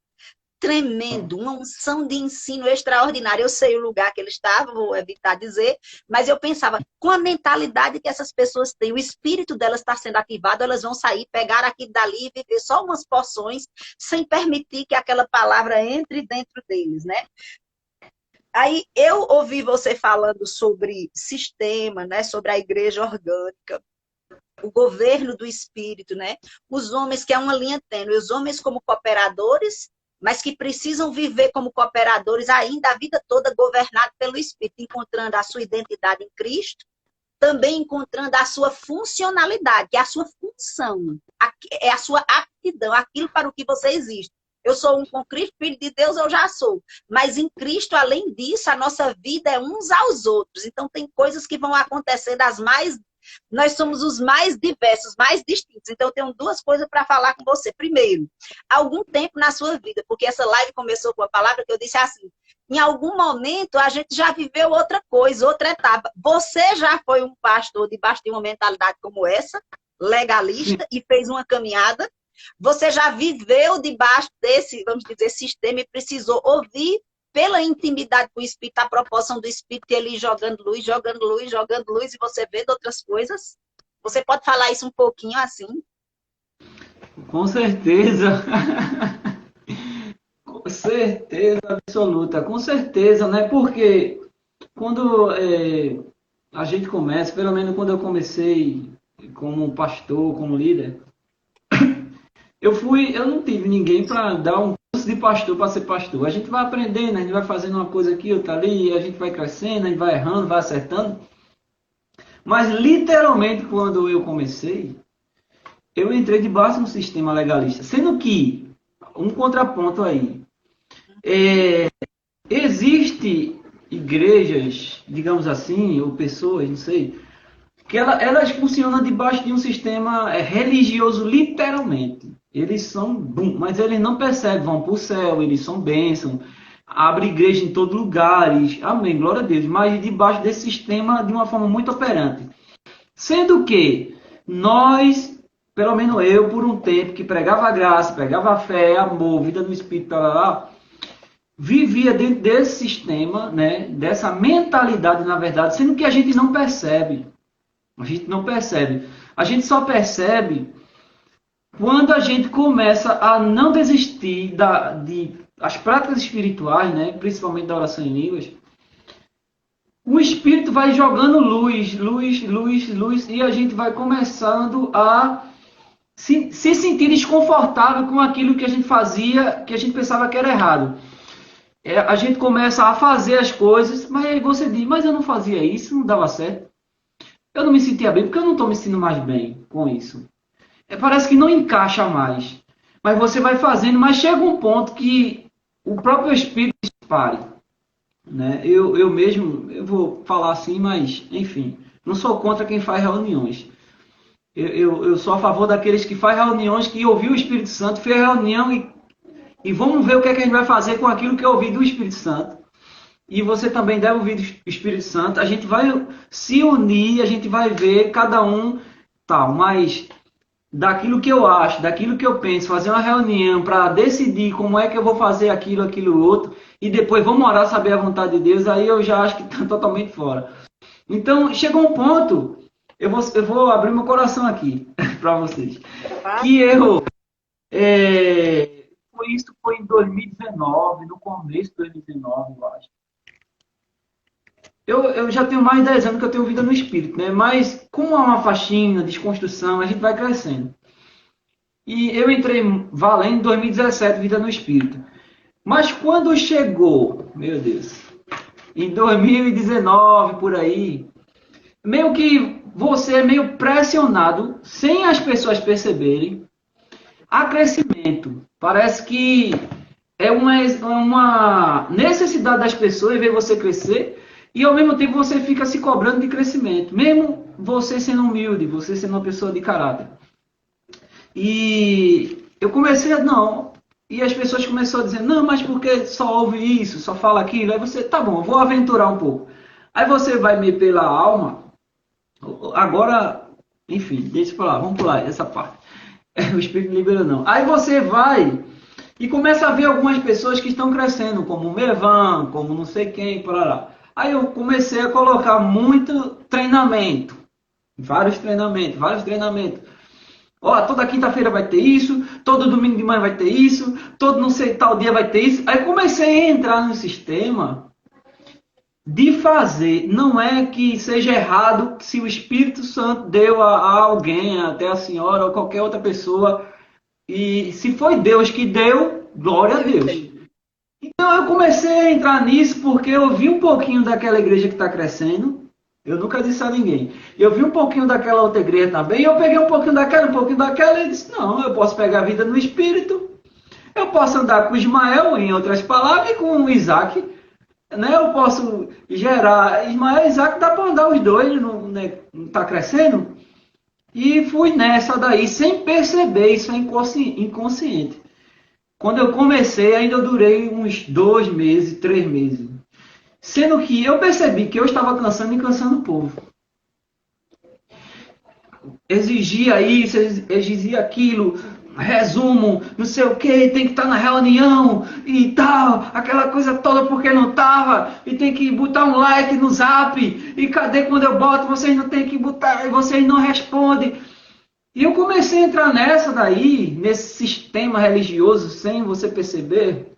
tremendo, uma unção de ensino extraordinária. Eu sei o lugar que ele estava, vou evitar dizer, mas eu pensava, com a mentalidade que essas pessoas têm, o espírito delas está sendo ativado, elas vão sair, pegar aqui dali e viver só umas porções, sem permitir que aquela palavra entre dentro deles, né? Aí eu ouvi você falando sobre sistema, né, sobre a igreja orgânica, o governo do espírito, né? Os homens, que é uma linha tênue, os homens como cooperadores, mas que precisam viver como cooperadores ainda a vida toda governado pelo espírito, encontrando a sua identidade em Cristo, também encontrando a sua funcionalidade, que é a sua função, é a sua aptidão, aquilo para o que você existe. Eu sou com Cristo, filho de Deus, eu já sou. Mas em Cristo, além disso, a nossa vida é uns aos outros. Então, tem coisas que vão acontecer das mais... Nós somos os mais diversos, mais distintos. Então, eu tenho duas coisas para falar com você. Primeiro, algum tempo na sua vida, porque essa live começou com a palavra que eu disse assim, em algum momento a gente já viveu outra coisa, outra etapa. Você já foi um pastor debaixo de uma mentalidade como essa, legalista, e fez uma caminhada. Você já viveu debaixo desse, vamos dizer, sistema e precisou ouvir pela intimidade com o Espírito, a proporção do Espírito, ele jogando luz, jogando luz, jogando luz, e você vendo outras coisas. Você pode falar isso um pouquinho assim? Com certeza. Com certeza absoluta. Com certeza, né? Porque quando a gente começa, pelo menos quando eu comecei como pastor, como líder, eu não tive ninguém para dar um curso de pastor para ser pastor. A gente vai aprendendo, a gente vai fazendo uma coisa aqui, outra ali, a gente vai crescendo, a gente vai errando, vai acertando. Mas literalmente quando eu comecei, eu entrei debaixo de um sistema legalista. Sendo que, um contraponto aí, existe igrejas, digamos assim, ou pessoas, não sei, que elas funcionam debaixo de um sistema religioso, literalmente. Eles são bom, mas eles não percebem, vão para o céu, eles são bênçãos, abre igreja em todos lugares, amém, glória a Deus, mas debaixo desse sistema de uma forma muito operante. Sendo que nós, pelo menos eu, por um tempo, que pregava a graça, pregava a fé, amor, vida no Espírito, vivia dentro desse sistema, né, dessa mentalidade, na verdade, sendo que a gente não percebe. A gente não percebe. A gente só percebe quando a gente começa a não desistir de as práticas espirituais, né, principalmente da oração em línguas. O Espírito vai jogando luz, luz, luz, luz, e a gente vai começando a se sentir desconfortável com aquilo que a gente fazia, que a gente pensava que era errado. A gente começa a fazer as coisas, mas aí você diz, mas eu não fazia isso, não dava certo. Eu não me sentia bem, porque eu não estou me sentindo mais bem com isso. Parece que não encaixa mais. Mas você vai fazendo, mas chega um ponto que o próprio Espírito dispare. Né? Eu mesmo, eu vou falar assim, mas, enfim, não sou contra quem faz reuniões. Eu sou a favor daqueles que fazem reuniões, que ouviu o Espírito Santo, fez reunião e vamos ver o que, é que a gente vai fazer com aquilo que eu ouvi do Espírito Santo. E você também deve ouvir o Espírito Santo. A gente vai se unir, a gente vai ver cada um tal, mas daquilo que eu acho, daquilo que eu penso, fazer uma reunião para decidir como é que eu vou fazer aquilo, aquilo outro, e depois vamos orar, saber a vontade de Deus, aí eu já acho que está totalmente fora. Então, chegou um ponto, eu vou abrir meu coração aqui para vocês, que foi em 2019, no começo de 2019, eu acho. Eu já tenho mais de 10 anos que eu tenho vida no Espírito, né? Mas como é uma faxina, desconstrução, a gente vai crescendo. E eu entrei valendo em 2017, vida no Espírito. Mas quando chegou, meu Deus, em 2019, por aí, meio que você é meio pressionado, sem as pessoas perceberem, a crescimento. Parece que é uma necessidade das pessoas ver você crescer e ao mesmo tempo você fica se cobrando de crescimento, mesmo você sendo humilde, você sendo uma pessoa de caráter. E eu comecei a, não, e as pessoas começaram a dizer, não, mas porque só ouve isso, só fala aquilo, aí você, tá bom, eu vou aventurar um pouco. Aí você vai meio pela alma, agora, enfim, deixa eu falar, vamos pular essa parte. O Espírito libera não. Aí você vai e começa a ver algumas pessoas que estão crescendo, como o Mervan, como não sei quem, por lá. Aí eu comecei a colocar muito treinamento. Vários treinamentos. Ó, toda quinta-feira vai ter isso, todo domingo de manhã vai ter isso, todo não sei tal dia vai ter isso. Aí comecei a entrar no sistema de fazer. Não é que seja errado se o Espírito Santo deu a alguém, até a senhora ou qualquer outra pessoa, e se foi Deus que deu, glória a Deus. Então eu comecei a entrar nisso porque eu vi um pouquinho daquela igreja que está crescendo. Eu nunca disse a ninguém. Eu vi um pouquinho daquela outra igreja também. Eu peguei um pouquinho daquela e disse, não, eu posso pegar a vida no Espírito. Eu posso andar com Ismael, em outras palavras, e com Isaac. Né? Eu posso gerar Ismael e Isaac, dá para andar os dois, não está crescendo. E fui nessa daí, sem perceber, isso é inconsciente. Quando eu comecei, ainda eu durei uns 2 meses, 3 meses. Sendo que eu percebi que eu estava cansando e cansando o povo. Exigia isso, exigia aquilo, resumo, não sei o que, tem que estar na reunião e tal, aquela coisa toda porque não estava, e tem que botar um like no zap, e cadê quando eu boto, vocês não tem que botar, vocês não respondem. E eu comecei a entrar nessa daí, nesse sistema religioso, sem você perceber,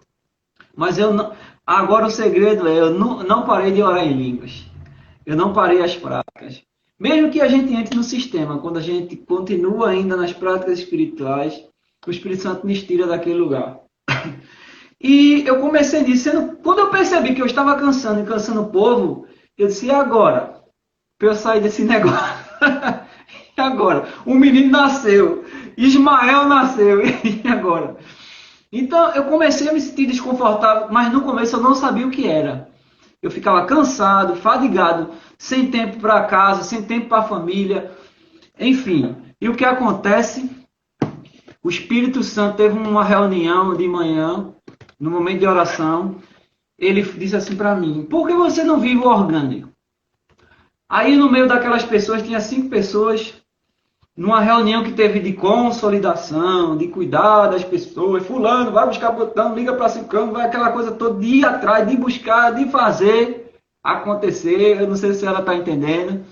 mas eu não, agora o segredo é, eu não parei de orar em línguas, eu não parei as práticas. Mesmo que a gente entre no sistema, quando a gente continua ainda nas práticas espirituais, o Espírito Santo nos tira daquele lugar. E eu comecei dizendo, quando eu percebi que eu estava cansando e cansando o povo, eu disse, e agora? Para eu sair desse negócio. E agora? Um menino nasceu, Ismael nasceu, e agora? Então eu comecei a me sentir desconfortável, mas no começo eu não sabia o que era. Eu ficava cansado, fadigado, sem tempo para casa, sem tempo para a família, enfim. E o que acontece? O Espírito Santo teve uma reunião de manhã, no momento de oração. Ele disse assim para mim: por que você não vive o orgânico? Aí no meio daquelas pessoas, tinha 5 pessoas, numa reunião que teve de consolidação, de cuidar das pessoas. Fulano, vai buscar botão, liga para ciclano, vai aquela coisa toda, de ir atrás, de buscar, de fazer acontecer. Eu não sei se ela está entendendo.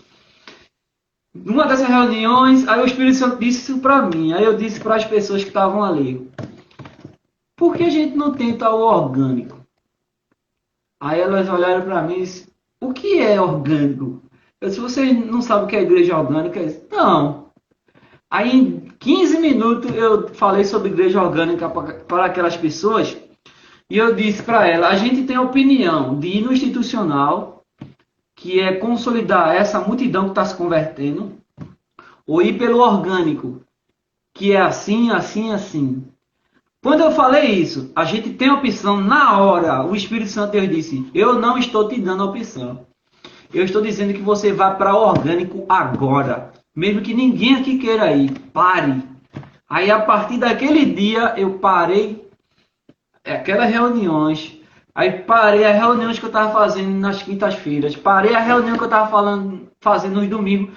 Numa dessas reuniões, aí o Espírito Santo disse isso para mim. Aí eu disse para as pessoas que estavam ali: por que a gente não tenta o orgânico? Aí elas olharam para mim e disse: o que é orgânico? Eu disse: vocês não sabem o que é igreja orgânica? Eu disse: não. Aí em 15 minutos eu falei sobre igreja orgânica para aquelas pessoas. E eu disse para elas: a gente tem a opinião de ir no institucional, que é consolidar essa multidão que está se convertendo, ou ir pelo orgânico, que é assim, assim, assim. Quando eu falei isso, a gente tem a opção na hora. O Espírito Santo Deus disse: eu não estou te dando a opção. Eu estou dizendo que você vá para o orgânico agora. Mesmo que ninguém aqui queira ir, pare. Aí a partir daquele dia eu parei aquelas reuniões. Aí parei as reuniões que eu estava fazendo nas quintas-feiras. Parei a reunião que eu estava fazendo nos domingos.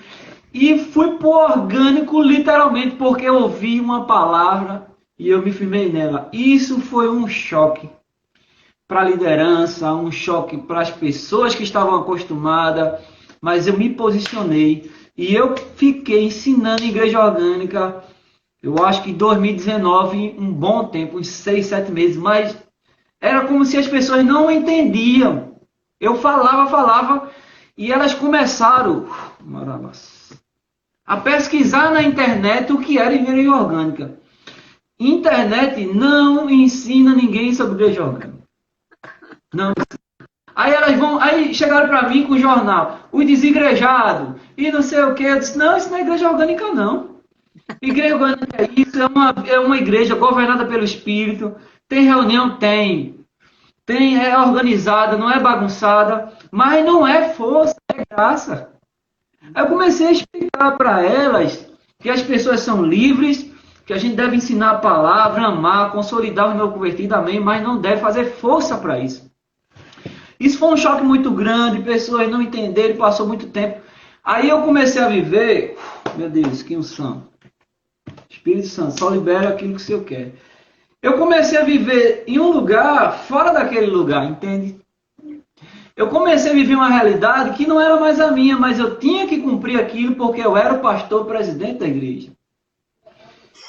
E fui para o orgânico literalmente porque eu ouvi uma palavra e eu me firmei nela. Isso foi um choque para a liderança, um choque para as pessoas que estavam acostumadas. Mas eu me posicionei e eu fiquei ensinando igreja orgânica. Eu acho que em 2019, um bom tempo, uns 6, 7 meses, mas era como se as pessoas não entendiam. Eu falava, e elas começaram a pesquisar na internet o que era igreja orgânica. Internet não ensina ninguém sobre igreja orgânica. Não. Aí chegaram para mim com o jornal, o desigrejados, e não sei o que. Eu disse: não, isso não é igreja orgânica, não. Igreja orgânica é isso, é uma igreja governada pelo Espírito. Tem reunião? Tem. É organizada, não é bagunçada, mas não é força, é graça. Aí eu comecei a explicar para elas que as pessoas são livres, que a gente deve ensinar a palavra, amar, consolidar o meu convertido, amém, mas não deve fazer força para isso. Isso foi um choque muito grande, pessoas não entenderam, passou muito tempo. Aí eu comecei a viver, meu Deus, que unção. Espírito Santo, só libera aquilo que o Senhor quer. Eu comecei a viver em um lugar fora daquele lugar, entende? Eu comecei a viver uma realidade que não era mais a minha, mas eu tinha que cumprir aquilo porque eu era o pastor presidente da igreja.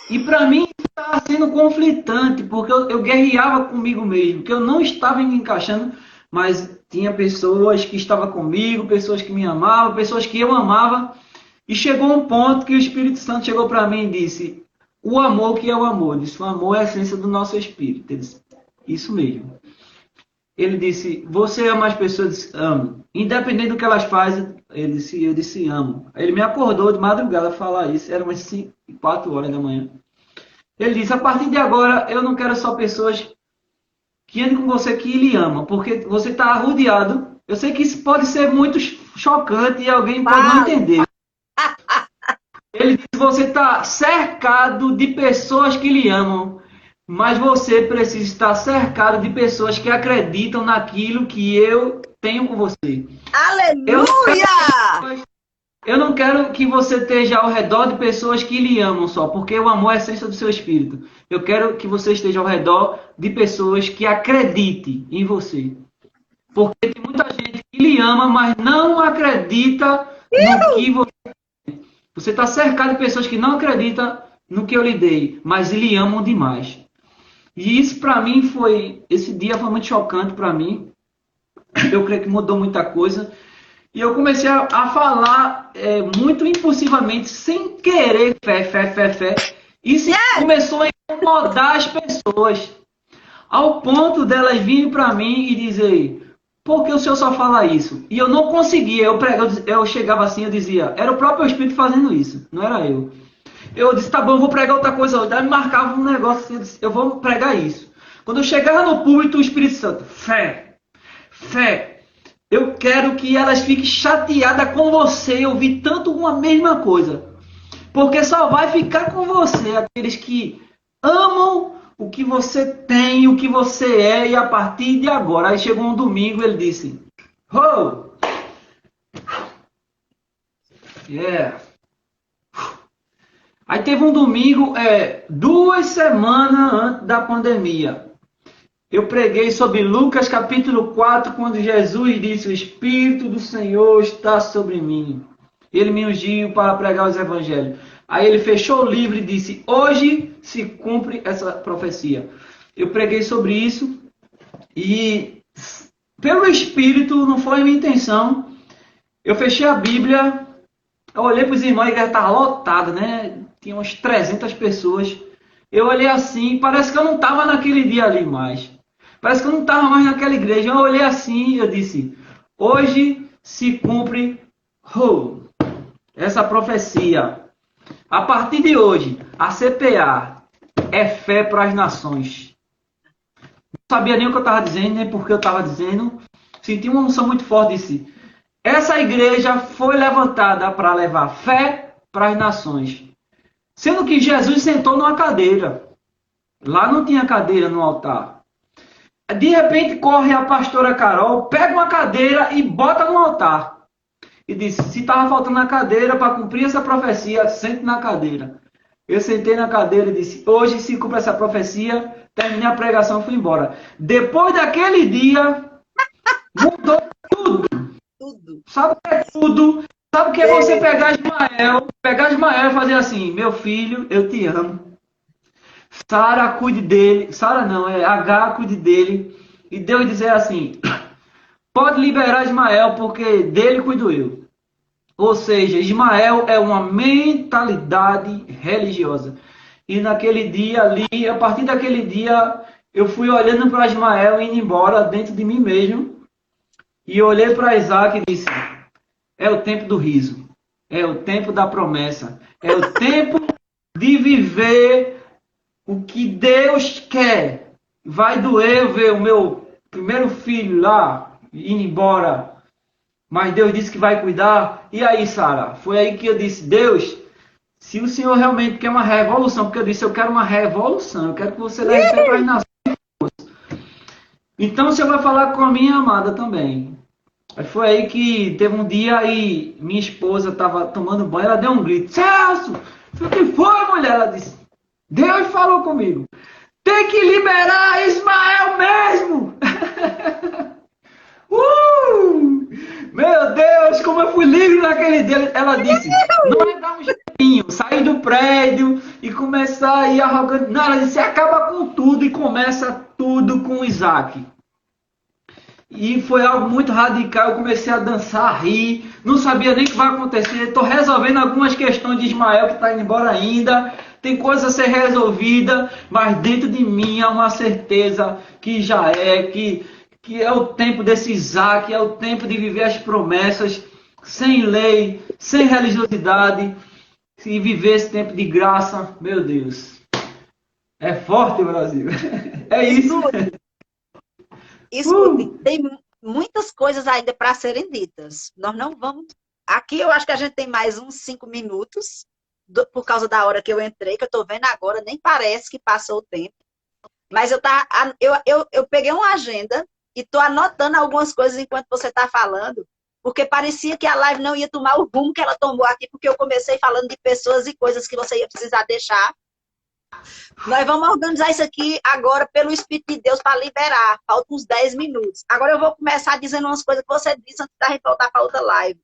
E para mim estava sendo conflitante, porque eu guerreava comigo mesmo, que eu não estava me encaixando, mas tinha pessoas que estavam comigo, pessoas que me amavam, pessoas que eu amava. E chegou um ponto que o Espírito Santo chegou para mim e disse: o amor, que é o amor? Ele disse: o amor é a essência do nosso espírito. Ele disse: isso mesmo. Ele disse: você ama as pessoas? Eu disse: amo. Independente do que elas fazem, eu disse: amo. Ele me acordou de madrugada a falar isso, eram umas 4 horas da manhã. Ele disse: a partir de agora, eu não quero só pessoas que andem com você que lhe amam, porque você está rodeado. Eu sei que isso pode ser muito chocante e alguém pode não entender. Ele disse: você está cercado de pessoas que lhe amam, mas você precisa estar cercado de pessoas que acreditam naquilo que eu tenho com você. Aleluia! eu não quero que você esteja ao redor de pessoas que lhe amam só, porque o amor é a essência do seu espírito. Eu quero que você esteja ao redor de pessoas que acreditem em você. Porque tem muita gente que lhe ama, mas não acredita no que você... Você está cercado de pessoas que não acreditam no que eu lhe dei, mas lhe amam demais. E isso para mim foi... Esse dia foi muito chocante para mim. Eu creio que mudou muita coisa. E eu comecei a falar muito impulsivamente, sem querer, fé. Isso começou a incomodar as pessoas. Ao ponto delas virem para mim e dizer, por que o senhor só fala isso? E eu não conseguia, eu chegava assim, eu dizia, era o próprio Espírito fazendo isso, não era eu. Eu disse, tá bom, eu vou pregar outra coisa hoje. Daí me marcava um negócio assim, eu disse, eu vou pregar isso. Quando eu chegava no púlpito, o Espírito Santo, fé. Eu quero que elas fiquem chateadas com você e ouvir tanto uma mesma coisa. Porque só vai ficar com você aqueles que amam o que você tem, o que você é, e a partir de agora. Aí chegou um domingo e ele disse, oh! Yeah! Aí teve um domingo, 2 semanas antes da pandemia. Eu preguei sobre Lucas capítulo 4, quando Jesus disse, o Espírito do Senhor está sobre mim. Ele me ungiu para pregar os evangelhos. Aí ele fechou o livro e disse, hoje se cumpre essa profecia. Eu preguei sobre isso e pelo Espírito, não foi minha intenção, eu fechei a Bíblia, eu olhei para os irmãos, a igreja estava lotada, né? Tinha umas 300 pessoas. Eu olhei assim, parece que eu não estava naquele dia ali mais. Parece que eu não estava mais naquela igreja. Eu olhei assim e eu disse, hoje se cumpre essa profecia. A partir de hoje, a CPA é fé para as nações. Não sabia nem o que eu estava dizendo, nem por que eu estava dizendo. Senti uma unção muito forte, disse, essa igreja foi levantada para levar fé para as nações. Sendo que Jesus sentou numa cadeira. Lá não tinha cadeira no altar. De repente corre a pastora Carol, pega uma cadeira e bota no altar. E disse, se estava faltando a cadeira para cumprir essa profecia, sente na cadeira. Eu sentei na cadeira e disse, hoje se cumpre essa profecia, terminei a pregação e fui embora. Depois daquele dia, mudou tudo. Sabe o que é tudo? Sabe o que é você pegar Ismael e fazer assim, meu filho, eu te amo. Sara, cuide dele. Sara não, H, cuide dele. E Deus dizer assim, pode liberar Ismael, porque dele cuido eu. Ou seja, Ismael é uma mentalidade religiosa. E naquele dia ali, a partir daquele dia, eu fui olhando para Ismael indo embora dentro de mim mesmo. E olhei para Isaac e disse, é o tempo do riso. É o tempo da promessa. É o tempo de viver o que Deus quer. Vai doer ver o meu primeiro filho lá indo embora. Mas Deus disse que vai cuidar. E aí, Sara? Foi aí que eu disse, Deus, se o Senhor realmente quer uma revolução, porque eu disse, eu quero uma revolução. Eu quero que você leve para as nações. Então, o Senhor vai falar com a minha amada também. Foi aí que teve um dia e minha esposa estava tomando banho, ela deu um grito, Celso, o que foi, mulher? Ela disse, Deus falou comigo, tem que liberar Ismael mesmo. Meu Deus, como eu fui livre naquele dia. Ela disse, não é dar um jeitinho, sair do prédio e começar a ir arrogante. Não, ela disse, acaba com tudo e começa tudo com Isaac. E foi algo muito radical, eu comecei a dançar, a rir, não sabia nem o que vai acontecer, estou resolvendo algumas questões de Ismael que está indo embora ainda, tem coisa a ser resolvida, mas dentro de mim há uma certeza que já que é o tempo desse Isaac, é o tempo de viver as promessas, sem lei, sem religiosidade, e viver esse tempo de graça, meu Deus. É forte o Brasil. É isso. Escute, tem muitas coisas ainda para serem ditas. Nós não vamos. Aqui eu acho que a gente tem mais uns 5 minutos, por causa da hora que eu entrei, que eu estou vendo agora, nem parece que passou o tempo. Mas eu peguei uma agenda e estou anotando algumas coisas enquanto você está falando. porque parecia que a live não ia tomar o rumo que ela tomou aqui, porque eu comecei falando de pessoas e coisas que você ia precisar deixar. Nós vamos organizar isso aqui agora pelo Espírito de Deus para liberar. Faltam uns 10 minutos. Agora eu vou começar dizendo umas coisas que você disse antes da gente voltar para outra live.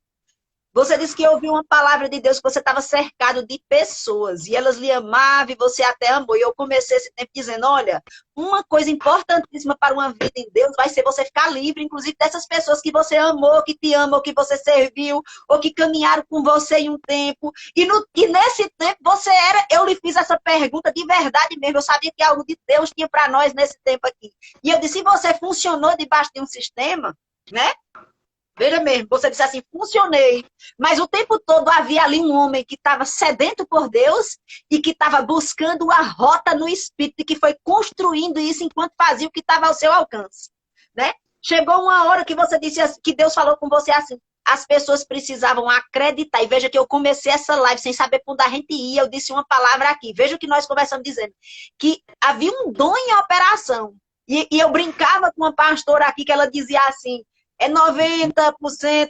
Você disse que ouviu uma palavra de Deus, que você estava cercado de pessoas, e elas lhe amavam, e você até amou. E eu comecei esse tempo dizendo, olha, uma coisa importantíssima para uma vida em Deus vai ser você ficar livre, inclusive dessas pessoas que você amou, que te amam, ou que você serviu, ou que caminharam com você em um tempo. E nesse tempo você era, eu lhe fiz essa pergunta de verdade mesmo, eu sabia que algo de Deus tinha para nós nesse tempo aqui. E eu disse, se você funcionou debaixo de um sistema, né? Veja mesmo, você disse assim, funcionei. Mas o tempo todo havia ali um homem que estava sedento por Deus e que estava buscando a rota no Espírito e que foi construindo isso enquanto fazia o que estava ao seu alcance. Né? Chegou uma hora que você disse assim, que Deus falou com você assim, as pessoas precisavam acreditar. E veja que eu comecei essa live sem saber para onde a gente ia. Eu disse uma palavra aqui. Veja o que nós conversamos dizendo. Que havia um dom em operação. E eu brincava com uma pastora aqui que ela dizia assim, é 90%,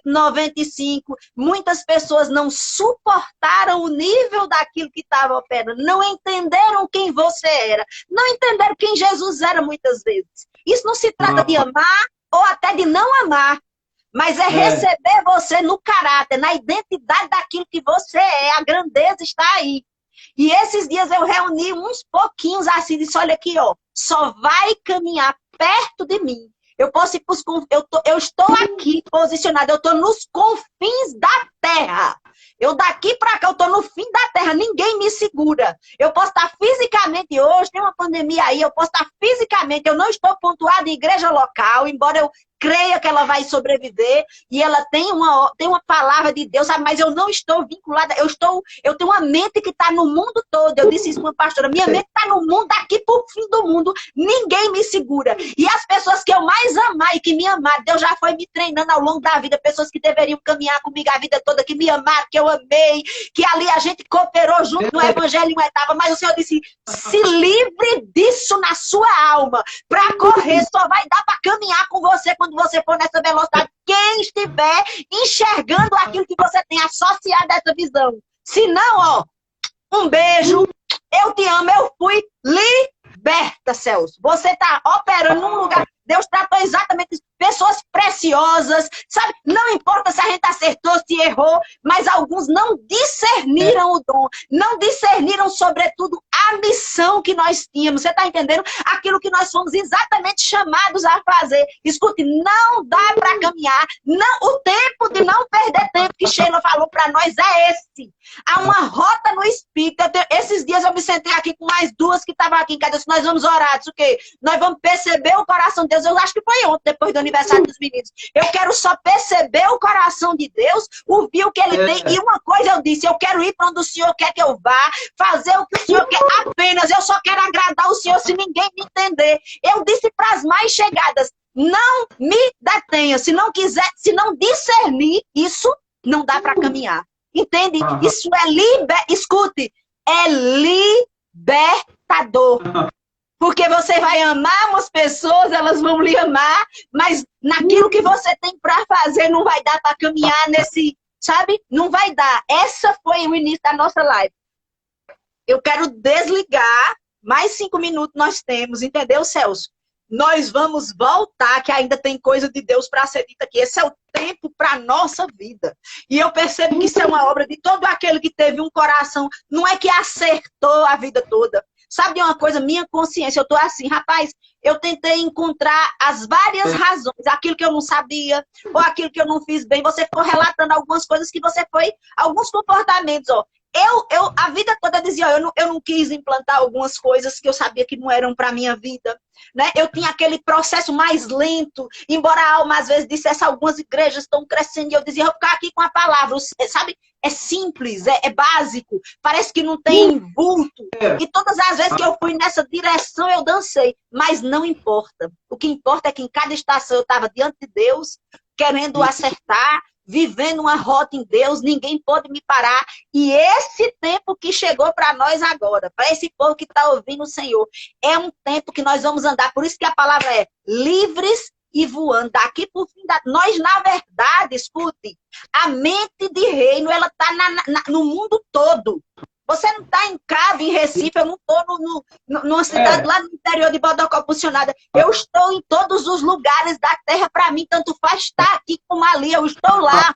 95%. Muitas pessoas não suportaram o nível daquilo que estava operando. Não entenderam quem você era. Não entenderam quem Jesus era muitas vezes. Isso não se trata de amar ou até de não amar. Mas é receber você no caráter, na identidade daquilo que você é. A grandeza está aí. E esses dias eu reuni uns pouquinhos assim, disse, olha aqui, ó, só vai caminhar perto de mim. Eu posso ir eu estou aqui posicionada, eu estou nos confins da terra. Eu daqui para cá, eu estou no fim da terra, ninguém me segura. Eu posso estar fisicamente hoje, tem uma pandemia aí, eu posso estar fisicamente, eu não estou pontuada em igreja local, embora eu creia que ela vai sobreviver, e ela tem uma palavra de Deus, sabe? Mas eu não estou vinculada, eu tenho uma mente que está no mundo todo. Eu disse isso com a pastora, minha mente está no mundo, daqui para o fim do mundo, ninguém me segura. E as pessoas que eu mais amar e que me amaram, Deus já foi me treinando ao longo da vida, pessoas que deveriam caminhar comigo a vida toda, que me amaram, que eu amei, que ali a gente cooperou junto no Evangelho em uma etapa, mas o Senhor disse, se livre disso na sua alma, para correr, só vai dar para caminhar com você quando você for nessa velocidade, quem estiver enxergando aquilo que você tem associado a essa visão. Se não, ó, um beijo, eu te amo, eu fui liberta, Celso. Você está operando num lugar, Deus tratou exatamente isso. Pessoas preciosas, sabe? Não importa se a gente acertou, se errou, mas alguns não discerniram o dom, não discerniram, sobretudo, a missão que nós tínhamos. Você está entendendo? Aquilo que nós fomos exatamente chamados a fazer. Escute, não dá para caminhar. Não, o tempo de não perder tempo que Sheila falou para nós é esse. Há uma rota no Espírito. Esses dias eu me sentei aqui com mais duas que estavam aqui em casa. Nós vamos orar. Disse o quê? Nós vamos perceber o coração de Deus. Eu acho que foi ontem, depois do aniversário dos meninos. Eu quero só perceber o coração de Deus, ouvir o que ele tem. E uma coisa eu disse, eu quero ir para onde o Senhor quer que eu vá, fazer o que o Senhor quer. Apenas, eu só quero agradar o Senhor se ninguém me entender. Eu disse para as mais chegadas, não me detenha. Se não quiser, se não discernir, isso não dá para caminhar. Entende? Isso é escute, é libertador. Porque você vai amar umas pessoas, elas vão lhe amar, mas naquilo que você tem para fazer não vai dar para caminhar nesse, sabe? Não vai dar. Essa foi o início da nossa live. Eu quero desligar, mais 5 minutos nós temos, entendeu, Celso? Nós vamos voltar, que ainda tem coisa de Deus para ser dita aqui. Esse é o tempo para a nossa vida. E eu percebo que isso é uma obra de todo aquele que teve um coração, não é que acertou a vida toda. Sabe de uma coisa? Minha consciência, eu tô assim, rapaz, eu tentei encontrar as várias razões, aquilo que eu não sabia, ou aquilo que eu não fiz bem. Você ficou relatando algumas coisas que você foi, alguns comportamentos, ó. Eu a vida toda dizia, ó, eu não quis implantar algumas coisas que eu sabia que não eram para minha vida, né? Eu tinha aquele processo mais lento, embora a alma às vezes dissesse, algumas igrejas estão crescendo, e eu dizia, eu vou ficar aqui com a palavra, sabe? É simples, é básico, parece que não tem vulto. E todas as vezes que eu fui nessa direção, eu dancei. Mas não importa. O que importa é que em cada estação eu estava diante de Deus, querendo acertar, vivendo uma rota em Deus, ninguém pode me parar. E esse tempo que chegou para nós agora, para esse povo que está ouvindo o Senhor, é um tempo que nós vamos andar. Por isso que a palavra é livres e voando daqui por fim da... Nós, na verdade, escute, a mente de reino, ela está no mundo todo. Você não está em Cabo, em Recife, eu não estou numa cidade lá no interior de Bodocó funcionada. Eu estou em todos os lugares da terra, para mim, tanto faz estar aqui como ali, eu estou lá.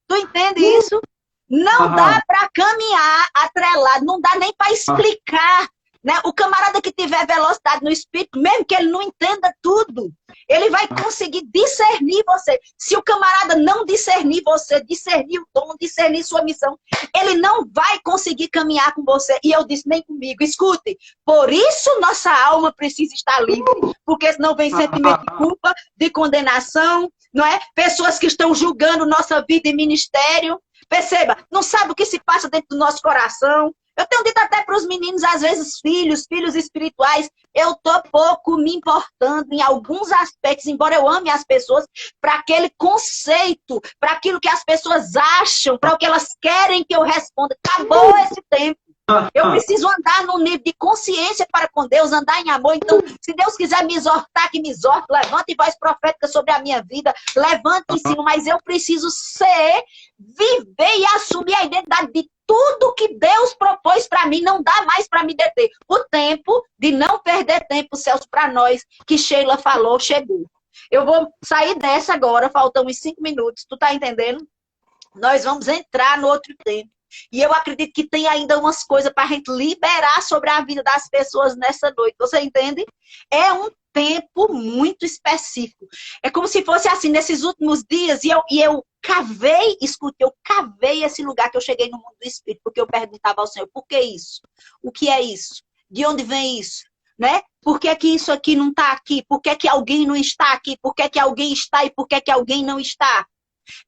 Tu entende isso? Não dá para caminhar atrelado, não dá nem para explicar. Né? O camarada que tiver velocidade no espírito, mesmo que ele não entenda tudo, ele vai conseguir discernir você. Se o camarada não discernir você, discernir o dom, discernir sua missão, ele não vai conseguir caminhar com você. E eu disse, nem comigo. Escute, por isso nossa alma precisa estar livre, porque senão vem sentimento de culpa, de condenação, não é? Pessoas que estão julgando nossa vida e ministério. Perceba, não sabe o que se passa dentro do nosso coração. Eu tenho dito até para os meninos, às vezes filhos espirituais, eu estou pouco me importando em alguns aspectos, embora eu ame as pessoas, para aquele conceito, para aquilo que as pessoas acham, para o que elas querem que eu responda. Acabou esse tempo. Eu preciso andar num nível de consciência para com Deus, andar em amor. Então, se Deus quiser me exortar, que me exorte, levante voz profética sobre a minha vida, levante o ensino, mas eu preciso viver e assumir a identidade de tudo que Deus propôs para mim. Não dá mais para me deter. O tempo de não perder tempo, Celso, para nós, que Sheila falou, chegou. Eu vou sair dessa agora, faltam uns 5 minutos, tu tá entendendo? Nós vamos entrar no outro tempo. E eu acredito que tem ainda umas coisas para a gente liberar sobre a vida das pessoas nessa noite. Você entende? É um tempo muito específico. É como se fosse assim, nesses últimos dias, e eu cavei, escute, eu cavei esse lugar que eu cheguei no mundo do Espírito, porque eu perguntava ao Senhor, por que isso? O que é isso? De onde vem isso? Né? Por que isso aqui não está aqui? Por que alguém não está aqui? Por que alguém está e por que alguém não está?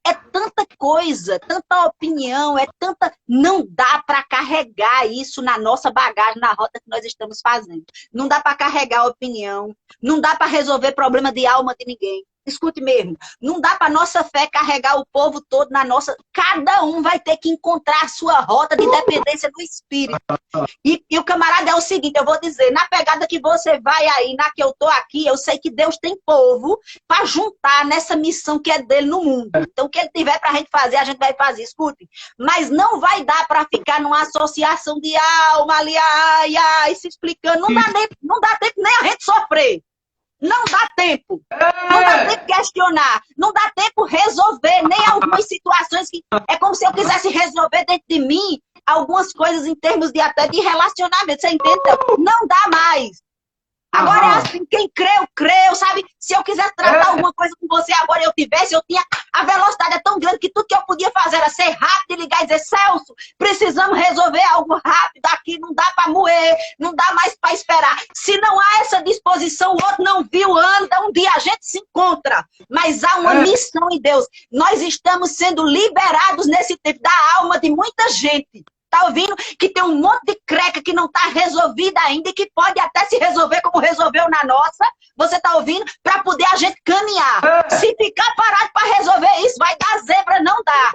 É tanta coisa, tanta opinião, é tanta... Não dá para carregar isso na nossa bagagem, na rota que nós estamos fazendo. Não dá para carregar opinião, não dá para resolver problema de alma de ninguém. Escute mesmo, não dá para nossa fé carregar o povo todo na nossa... Cada um vai ter que encontrar a sua rota de dependência do Espírito. E o camarada é o seguinte, eu vou dizer, na pegada que você vai aí, na que eu tô aqui, eu sei que Deus tem povo para juntar nessa missão que é dele no mundo. Então, o que ele tiver pra gente fazer, a gente vai fazer, escute. Mas não vai dar para ficar numa associação de alma ali, ai, se explicando. Não dá tempo nem a gente sofrer. Não dá tempo. Não dá tempo questionar. Não dá tempo resolver nem algumas situações que... É como se eu quisesse resolver dentro de mim algumas coisas em termos de até de relacionamento. Você entende? Não dá mais. Agora é assim, quem creu, sabe? Se eu quiser tratar alguma coisa com você agora, eu tinha... A velocidade é tão grande que tudo que eu podia fazer era ser rápido e ligar e dizer, Celso, precisamos resolver algo rápido aqui, não dá para moer, não dá mais para esperar. Se não há essa disposição, o outro não viu, anda, um dia a gente se encontra. Mas há uma missão em Deus. Nós estamos sendo liberados nesse tempo da alma de muita gente. Tá ouvindo? Que tem um monte de creca que não tá resolvida ainda e que pode até se resolver como resolveu na nossa. Você tá ouvindo? Para poder a gente caminhar. Se ficar parado para resolver isso, vai dar zebra, não dá.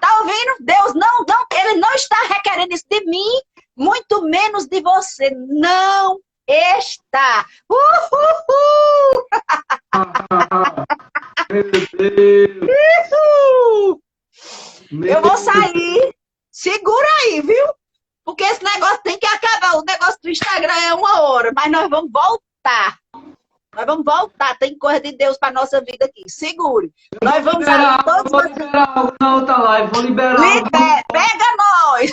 Tá ouvindo? Deus não, ele não está requerendo isso de mim, muito menos de você. Não está. Meu Deus. Eu vou sair. Segura aí, viu? Porque esse negócio tem que acabar. O negócio do Instagram é 1 hora, mas nós vamos voltar. Nós vamos voltar. Tem coisa de Deus para nossa vida aqui. Segure. Nós vamos sair todos. Vou liberar algo na outra live. Vou liberar algo. Pega nós!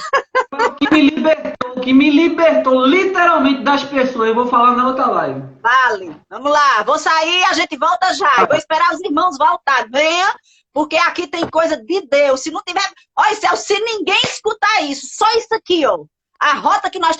O que me libertou literalmente das pessoas. Eu vou falar na outra live. Vale. Vamos lá. Vou sair, a gente volta já. Vou esperar os irmãos voltar. Venha. Porque aqui tem coisa de Deus. Se não tiver... Olha, Celso, se ninguém escutar isso, só isso aqui, ó. A rota que nós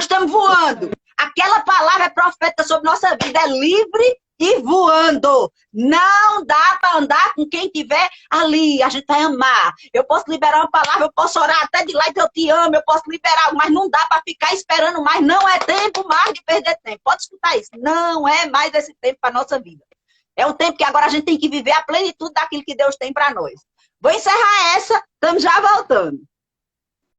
estamos voando. Aquela palavra profética sobre nossa vida é livre e voando. Não dá para andar com quem tiver ali. A gente vai amar. Eu posso liberar uma palavra, eu posso orar até de lá e eu te amo, eu posso liberar, mas não dá para ficar esperando mais. Não é tempo mais de perder tempo. Pode escutar isso. Não é mais esse tempo para nossa vida. É um tempo que agora a gente tem que viver a plenitude daquilo que Deus tem para nós. Vou encerrar essa, estamos já voltando.